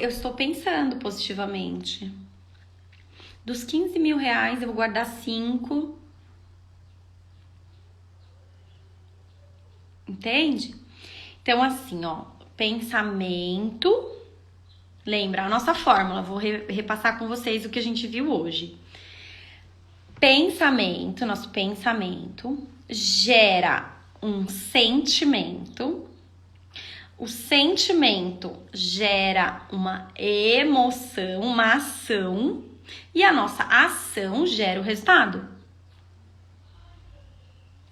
Eu estou pensando positivamente. Dos 15 mil reais eu vou guardar 5. Entende? Então, assim, pensamento. Lembra a nossa fórmula, vou repassar com vocês o que a gente viu hoje. Nosso pensamento gera um sentimento. O sentimento gera uma emoção, uma ação. E a nossa ação gera o resultado.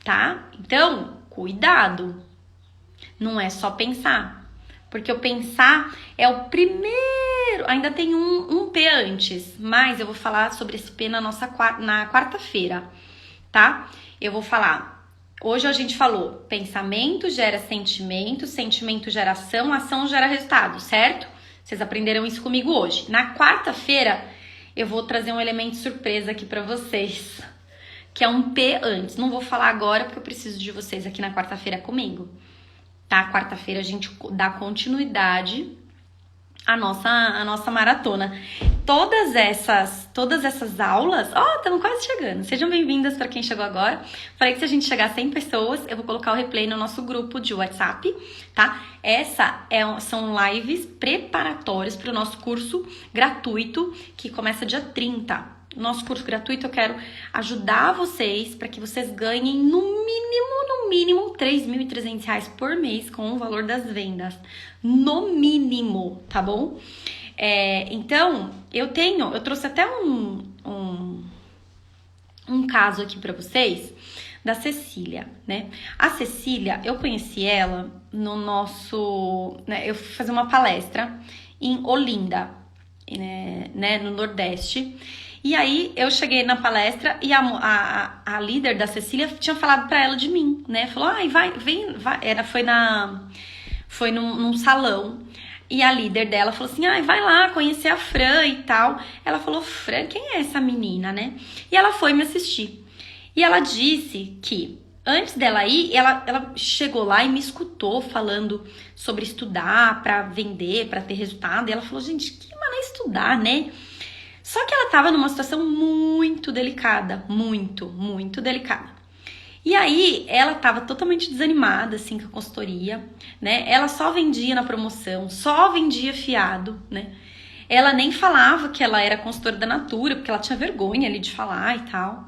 Tá? Então, cuidado, não é só pensar, porque o pensar é o primeiro, ainda tem um P antes, mas eu vou falar sobre esse P na quarta-feira, tá? Eu vou falar, hoje a gente falou, pensamento gera sentimento, sentimento gera ação gera resultado, certo? Vocês aprenderam isso comigo hoje. Na quarta-feira, eu vou trazer um elemento surpresa aqui pra vocês, que é um P antes. Não vou falar agora porque eu preciso de vocês aqui na quarta-feira comigo, tá? Quarta-feira a gente dá continuidade à nossa maratona. Todas essas aulas, estamos quase chegando. Sejam bem-vindas para quem chegou agora. Falei que se a gente chegar a 100 pessoas, eu vou colocar o replay no nosso grupo de WhatsApp, tá? São lives preparatórias para o nosso curso gratuito que começa dia 30. Nosso curso gratuito, eu quero ajudar vocês para que vocês ganhem no mínimo R$ 3.300 por mês com o valor das vendas. No mínimo, tá bom? Então, eu trouxe até um caso aqui para vocês da Cecília, né? A Cecília, eu conheci ela no eu fui fazer uma palestra em Olinda, né, no Nordeste. E aí, eu cheguei na palestra e a líder da Cecília tinha falado pra ela de mim, né? Falou, vai. Foi num salão. E a líder dela falou assim, vai lá conhecer a Fran e tal. Ela falou, Fran, quem é essa menina, né? E ela foi me assistir. E ela disse que antes dela ir, ela chegou lá e me escutou falando sobre estudar pra vender, pra ter resultado. E ela falou, gente, que maneira estudar, né? Só que ela tava numa situação muito delicada, muito, muito delicada. E aí, ela tava totalmente desanimada, assim, com a consultoria, né? Ela só vendia na promoção, só vendia fiado, né? Ela nem falava que ela era consultora da Natura, porque ela tinha vergonha ali de falar e tal.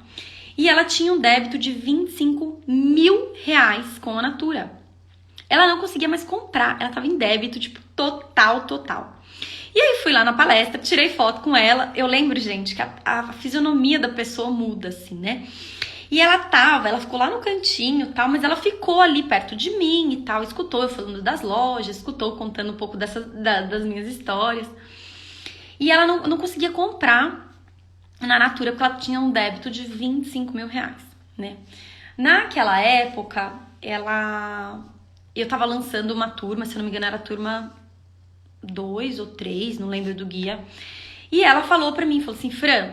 E ela tinha um débito de 25 mil reais com a Natura. Ela não conseguia mais comprar, ela tava em débito, tipo, total. E aí fui lá na palestra, tirei foto com ela. Eu lembro, gente, que a fisionomia da pessoa muda, assim, né? E ela ficou lá no cantinho e tal, mas ela ficou ali perto de mim e tal, escutou eu falando das lojas, escutou contando um pouco das minhas histórias. E ela não conseguia comprar na Natura porque ela tinha um débito de 25 mil reais, né? Naquela época, eu tava lançando uma turma, se eu não me engano era a turma 2 ou 3, não lembro do guia. E ela falou pra mim, falou assim, Fran,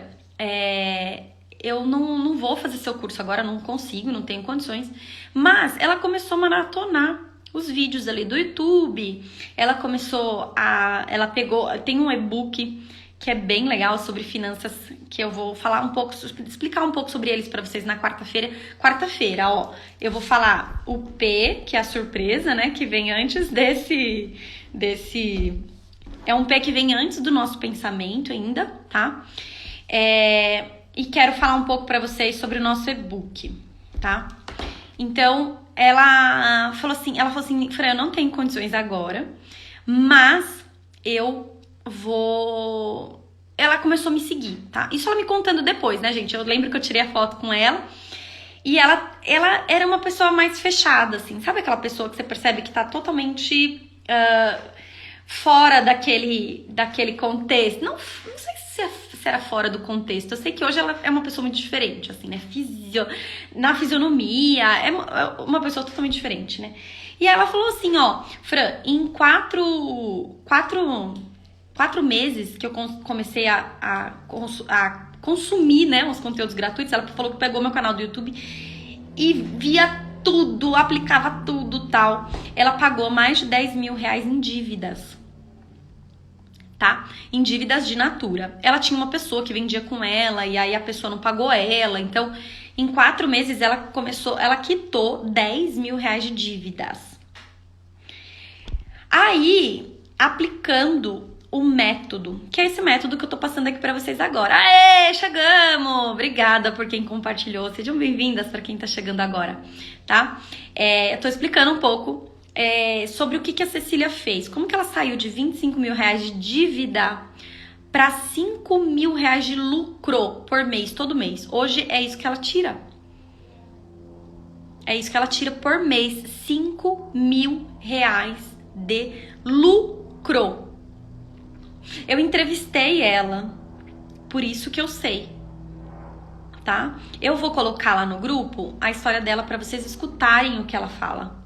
eu não vou fazer seu curso agora, não consigo, não tenho condições, Mas ela começou a maratonar os vídeos ali do YouTube. Ela pegou, tem um e-book que é bem legal sobre finanças, que eu vou falar um pouco, explicar um pouco sobre eles para vocês na quarta-feira. Quarta-feira, ó, eu vou falar o P, que é a surpresa, né, que vem antes desse é um P que vem antes do nosso pensamento ainda, tá? E quero falar um pouco para vocês sobre o nosso e-book, tá? Então, ela falou assim, Fran, eu não tenho condições agora, mas eu vou... Ela começou a me seguir, tá? Isso ela me contando depois, né, gente? Eu lembro que eu tirei a foto com ela e ela era uma pessoa mais fechada, assim. Sabe aquela pessoa que você percebe que tá totalmente fora daquele contexto? Não sei se era fora do contexto. Eu sei que hoje ela é uma pessoa muito diferente, assim, né? Na fisionomia, é uma pessoa totalmente diferente, né? E ela falou assim, ó, Fran, em quatro meses que eu comecei a consumir, né, os conteúdos gratuitos, ela falou que pegou meu canal do YouTube e via tudo, aplicava tudo, tal. Ela pagou mais de 10 mil reais em dívidas, tá? Em dívidas de Natura. Ela tinha uma pessoa que vendia com ela e aí a pessoa não pagou ela. Então, em 4 meses ela quitou 10 mil reais de dívidas. Aí, aplicando o método, que é esse método que eu tô passando aqui pra vocês agora. Aê, chegamos! Obrigada por quem compartilhou. Sejam bem-vindas para quem tá chegando agora, tá? Eu tô explicando um pouco sobre o que a Cecília fez. Como que ela saiu de 25 mil reais de dívida para 5 mil reais de lucro por mês, todo mês. Hoje é isso que ela tira. É isso que ela tira por mês, 5 mil reais de lucro. Eu entrevistei ela, por isso que eu sei, tá? Eu vou colocar lá no grupo a história dela para vocês escutarem o que ela fala,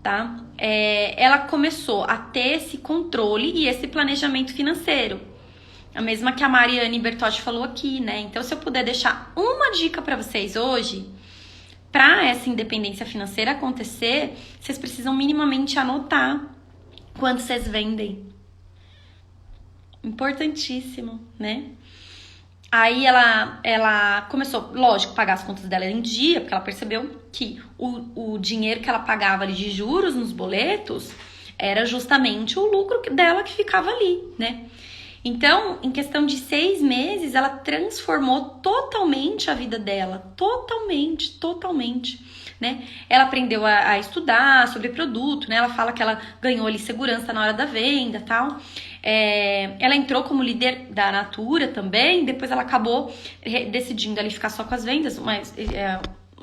tá? Ela começou a ter esse controle e esse planejamento financeiro, a mesma que a Mariane Bertotti falou aqui, né? Então, se eu puder deixar uma dica para vocês hoje, para essa independência financeira acontecer, vocês precisam minimamente anotar quanto vocês vendem. Importantíssimo, né? Aí ela começou, lógico, a pagar as contas dela em dia, porque ela percebeu que o dinheiro que ela pagava ali de juros nos boletos era justamente o lucro dela que ficava ali, né? Então, em questão de 6 meses, ela transformou totalmente a vida dela. Totalmente, né? Ela aprendeu a estudar sobre produto, né? Ela fala que ela ganhou ali segurança na hora da venda e tal. Ela entrou como líder da Natura também, depois ela acabou decidindo ali ficar só com as vendas, mas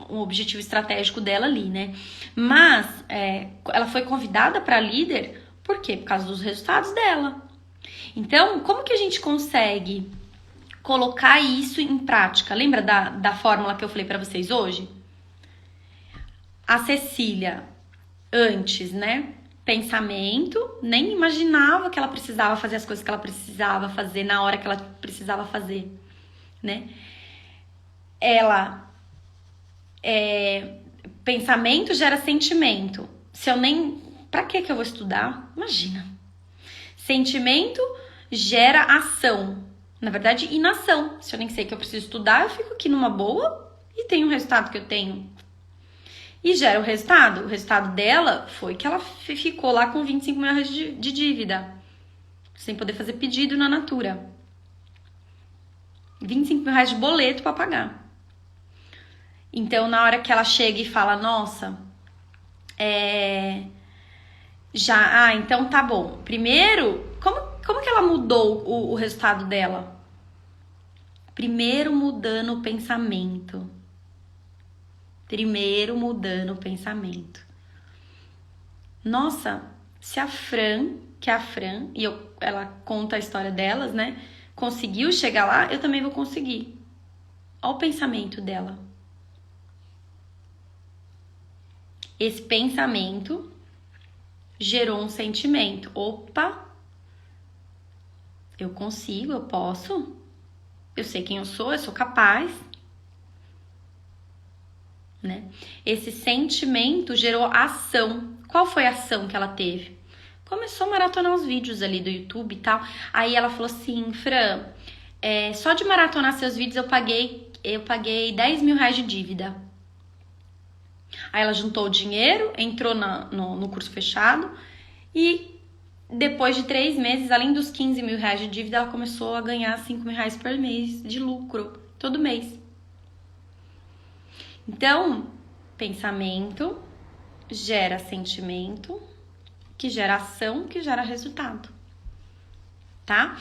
um objetivo estratégico dela ali, né? Mas ela foi convidada para líder, por quê? Por causa dos resultados dela. Então, como que a gente consegue colocar isso em prática? Lembra da fórmula que eu falei para vocês hoje? A Cecília, antes, né? Pensamento, nem imaginava que ela precisava fazer as coisas que ela precisava fazer na hora que ela precisava fazer, né? Pensamento gera sentimento. Se eu nem... Pra que eu vou estudar? Imagina. Sentimento gera ação. Na verdade, inação. Se eu nem sei que eu preciso estudar, eu fico aqui numa boa e tenho o resultado que eu tenho. E gera o resultado. O resultado dela foi que ela ficou lá com 25 mil reais de dívida. Sem poder fazer pedido na Natura. 25 mil reais de boleto para pagar. Então, na hora que ela chega e fala, nossa, então tá bom. Primeiro, como que ela mudou o resultado dela? Primeiro mudando o pensamento. Nossa, se a Fran, e ela conta a história delas, né? Conseguiu chegar lá, eu também vou conseguir. Olha o pensamento dela. Esse pensamento gerou um sentimento. Opa, eu consigo, eu posso. Eu sei quem eu sou capaz. né? Esse sentimento gerou ação. Qual foi a ação que ela teve? Começou a maratonar os vídeos ali do YouTube e tal. Aí ela falou assim, Fran, só de maratonar seus vídeos eu paguei 10 mil reais de dívida. Aí ela juntou o dinheiro, entrou no curso fechado e depois de 3 meses, além dos 15 mil reais de dívida, ela começou a ganhar 5 mil reais por mês de lucro, todo mês. Então, pensamento gera sentimento, que gera ação, que gera resultado, tá?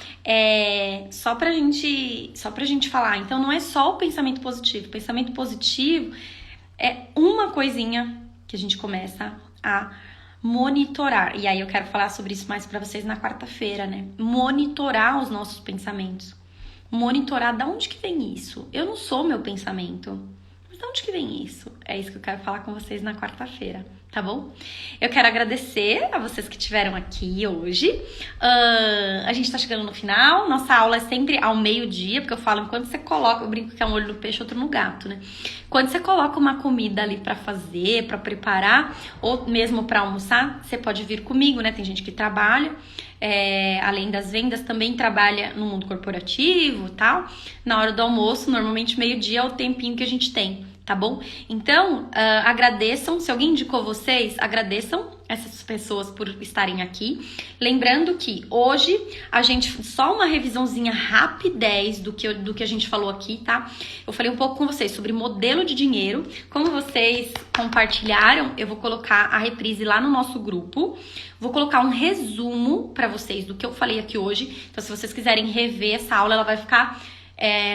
Só pra gente falar, então não é só o pensamento positivo. O pensamento positivo é uma coisinha que a gente começa a monitorar. E aí eu quero falar sobre isso mais pra vocês na quarta-feira, né? Monitorar os nossos pensamentos. Monitorar de onde que vem isso. Eu não sou meu pensamento. Mas de onde que vem isso? É isso que eu quero falar com vocês na quarta-feira, tá bom? Eu quero agradecer a vocês que estiveram aqui hoje. A gente tá chegando no final. Nossa aula é sempre ao meio-dia, porque eu falo, enquanto você coloca, eu brinco que é um olho no peixe, outro no gato, né? Quando você coloca uma comida ali pra fazer, pra preparar, ou mesmo pra almoçar, você pode vir comigo, né? Tem gente que trabalha, além das vendas, também trabalha no mundo corporativo e tal. Na hora do almoço, normalmente meio-dia é o tempinho que a gente tem, tá bom? Então, agradeçam, se alguém indicou vocês, agradeçam essas pessoas por estarem aqui. Lembrando que hoje só uma revisãozinha rapidez do que a gente falou aqui, tá? Eu falei um pouco com vocês sobre modelo de dinheiro. Como vocês compartilharam, eu vou colocar a reprise lá no nosso grupo. Vou colocar um resumo pra vocês do que eu falei aqui hoje. Então, se vocês quiserem rever essa aula, ela vai ficar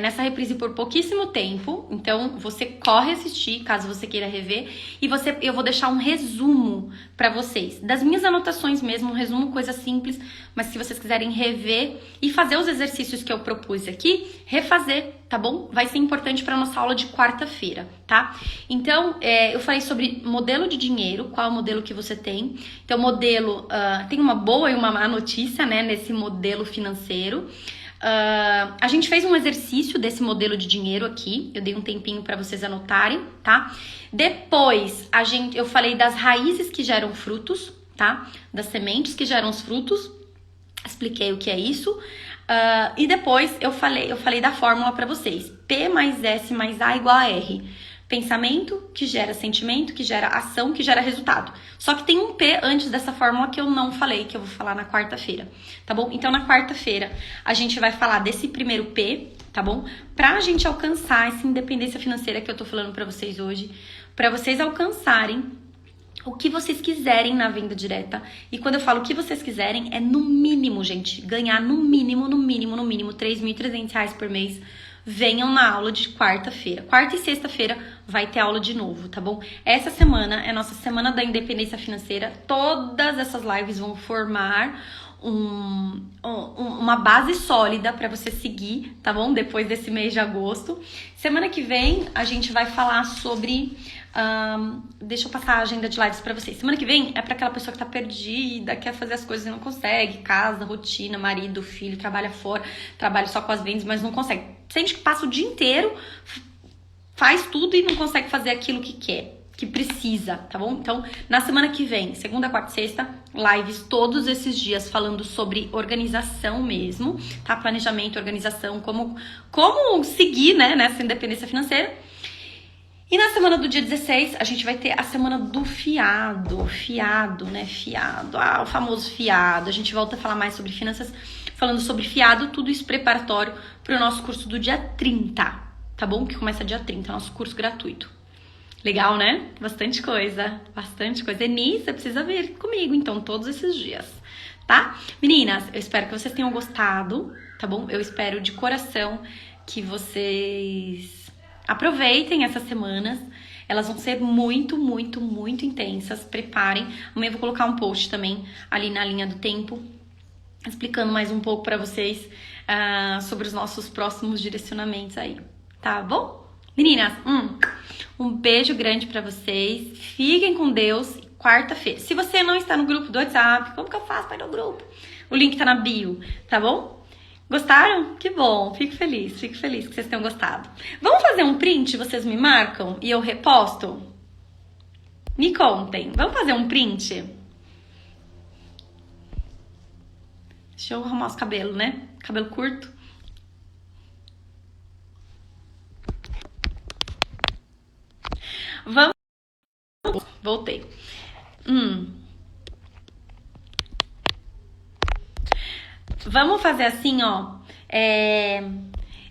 nessa reprise por pouquíssimo tempo. Então, você corre assistir, caso você queira rever. E eu vou deixar um resumo pra vocês. Das minhas anotações mesmo, um resumo, coisa simples. Mas se vocês quiserem rever e fazer os exercícios que eu propus aqui, refazer, tá bom? Vai ser importante pra nossa aula de quarta-feira, tá? Então, eu falei sobre modelo de dinheiro, qual é o modelo que você tem. Então, modelo, tem uma boa e uma má notícia, né, nesse modelo financeiro. A gente fez um exercício desse modelo de dinheiro aqui. Eu dei um tempinho para vocês anotarem, tá? Depois, eu falei das raízes que geram frutos, tá? Das sementes que geram os frutos. Expliquei o que é isso. E depois eu falei da fórmula para vocês. P mais S mais A igual a R. Pensamento que gera sentimento, que gera ação, que gera resultado. Só que tem um P antes dessa fórmula que eu não falei, que eu vou falar na quarta-feira, tá bom? Então, na quarta-feira, a gente vai falar desse primeiro P, tá bom? Pra gente alcançar essa independência financeira que eu tô falando pra vocês hoje, pra vocês alcançarem o que vocês quiserem na venda direta. E quando eu falo o que vocês quiserem, é no mínimo, gente, ganhar no mínimo, R$3.300 por mês. Venham na aula de quarta-feira. Quarta e sexta-feira vai ter aula de novo, tá bom? Essa semana é a nossa semana da independência financeira. Todas essas lives vão formar uma base sólida para você seguir, tá bom? Depois desse mês de agosto. Semana que vem a gente vai falar sobre... deixa eu passar a agenda de lives pra vocês. Semana que vem é pra aquela pessoa que tá perdida, quer fazer as coisas e não consegue. Casa, rotina, marido, filho, trabalha fora, trabalha só com as vendas, mas não consegue. Sente que passa o dia inteiro, faz tudo e não consegue fazer aquilo que quer, que precisa, tá bom? Então, na semana que vem, segunda, quarta e sexta, lives todos esses dias falando sobre organização mesmo, tá? Planejamento, organização, como seguir, né, nessa independência financeira. E na semana do dia 16, a gente vai ter a semana do fiado, né, fiado, o famoso fiado. A gente volta a falar mais sobre finanças, falando sobre fiado, tudo isso preparatório para o nosso curso do dia 30, tá bom? Que começa dia 30, nosso curso gratuito. Legal, né? Bastante coisa. Eni, você precisa vir comigo, então, todos esses dias, tá? Meninas, eu espero que vocês tenham gostado, tá bom? Eu espero de coração que vocês... aproveitem essas semanas, elas vão ser muito, muito, muito intensas, preparem. Amanhã eu vou colocar um post também ali na linha do tempo, explicando mais um pouco pra vocês sobre os nossos próximos direcionamentos aí, tá bom? Meninas, um beijo grande pra vocês, fiquem com Deus. Quarta-feira, se você não está no grupo do WhatsApp, como que eu faço para ir no grupo? O link tá na bio, tá bom? Gostaram? Que bom, fico feliz que vocês tenham gostado. Vamos fazer um print, vocês me marcam e eu reposto? Me contem, vamos fazer um print? Deixa eu arrumar os cabelos, né? Cabelo curto. Vamos. Voltei. Vamos fazer assim, ó.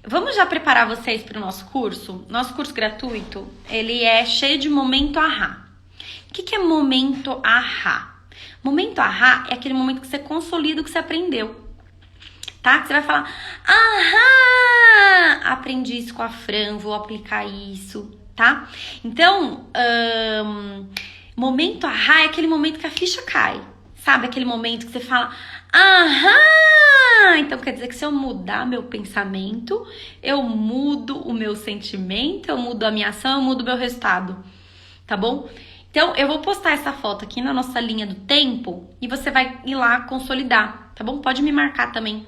Vamos já preparar vocês para o nosso curso? Nosso curso gratuito, ele é cheio de momento ahá. O que é momento ahá? Momento ahá é aquele momento que você consolida o que você aprendeu. Tá? Que você vai falar, ahá! Aprendi isso com a Fran, vou aplicar isso, tá? Então, momento ahá é aquele momento que a ficha cai. Sabe? Aquele momento que você fala, ahá! Então quer dizer que se eu mudar meu pensamento, eu mudo o meu sentimento, eu mudo a minha ação, eu mudo o meu resultado. Tá bom? Então eu vou postar essa foto aqui na nossa linha do tempo e você vai ir lá consolidar, tá bom? Pode me marcar também,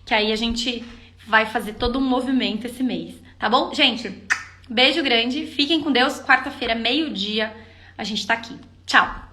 que aí a gente vai fazer todo um movimento esse mês, tá bom? Gente, beijo grande, fiquem com Deus. Quarta-feira, meio-dia, a gente tá aqui. Tchau!